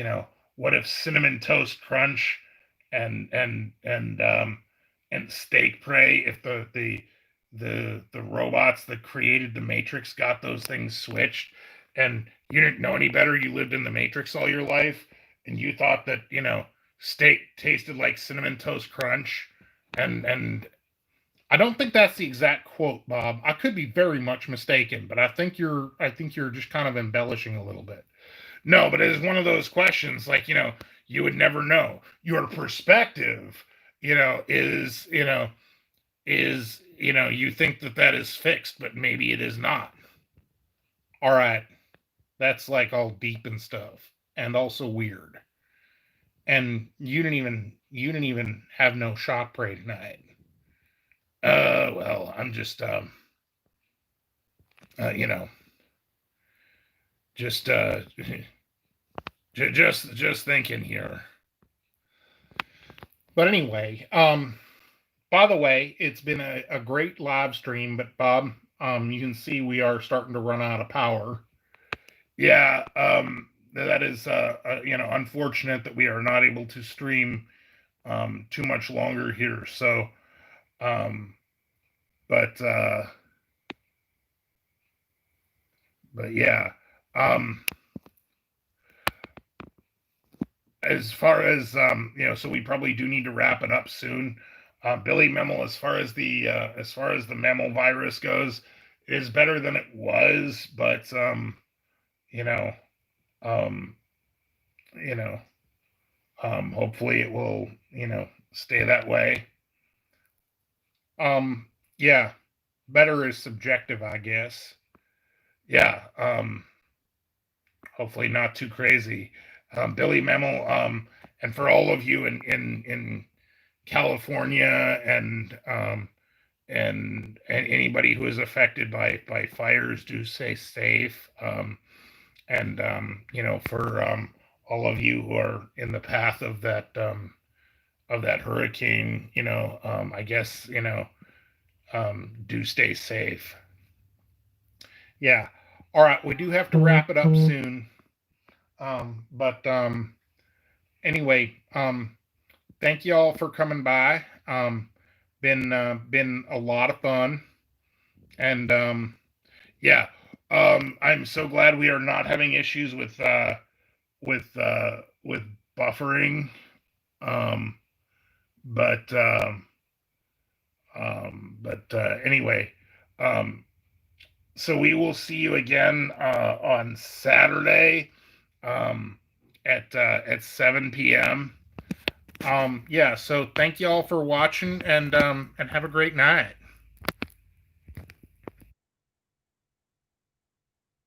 what if Cinnamon Toast Crunch and Steak Prey, if the robots that created the Matrix got those things switched, and you didn't know any better, you lived in the Matrix all your life, and you thought that steak tasted like Cinnamon Toast Crunch, and I don't think that's the exact quote, Bob. I could be very much mistaken, but I think you're just kind of embellishing a little bit. No, but it is one of those questions like, you would never know. Your perspective, is you think that is fixed, but maybe it is not. All right. That's like all deep and stuff and also weird. And you didn't even have no shot prey tonight. Well, I'm just you know, just just thinking here. But anyway, by the way, it's been a great live stream, but Bob, you can see we are starting to run out of power. Yeah, that is unfortunate that we are not able to stream too much longer here. So, but yeah, as far as so we probably do need to wrap it up soon. Billy Memel, as far as the Memel virus goes, it is better than it was, but you know, um, you know, hopefully it will stay that way. Yeah, better is subjective, I guess. Yeah, hopefully not too crazy. Billy Memel, and for all of you in California and anybody who is affected by fires, do stay safe. And for all of you who are in the path of that hurricane, I guess do stay safe. Yeah. All right, we do have to wrap it up soon. But anyway, thank you all for coming by. Been a lot of fun, and yeah, I'm so glad we are not having issues with buffering. But anyway, so we will see you again on Saturday at 7 p.m. Yeah, so thank you all for watching, and have a great night.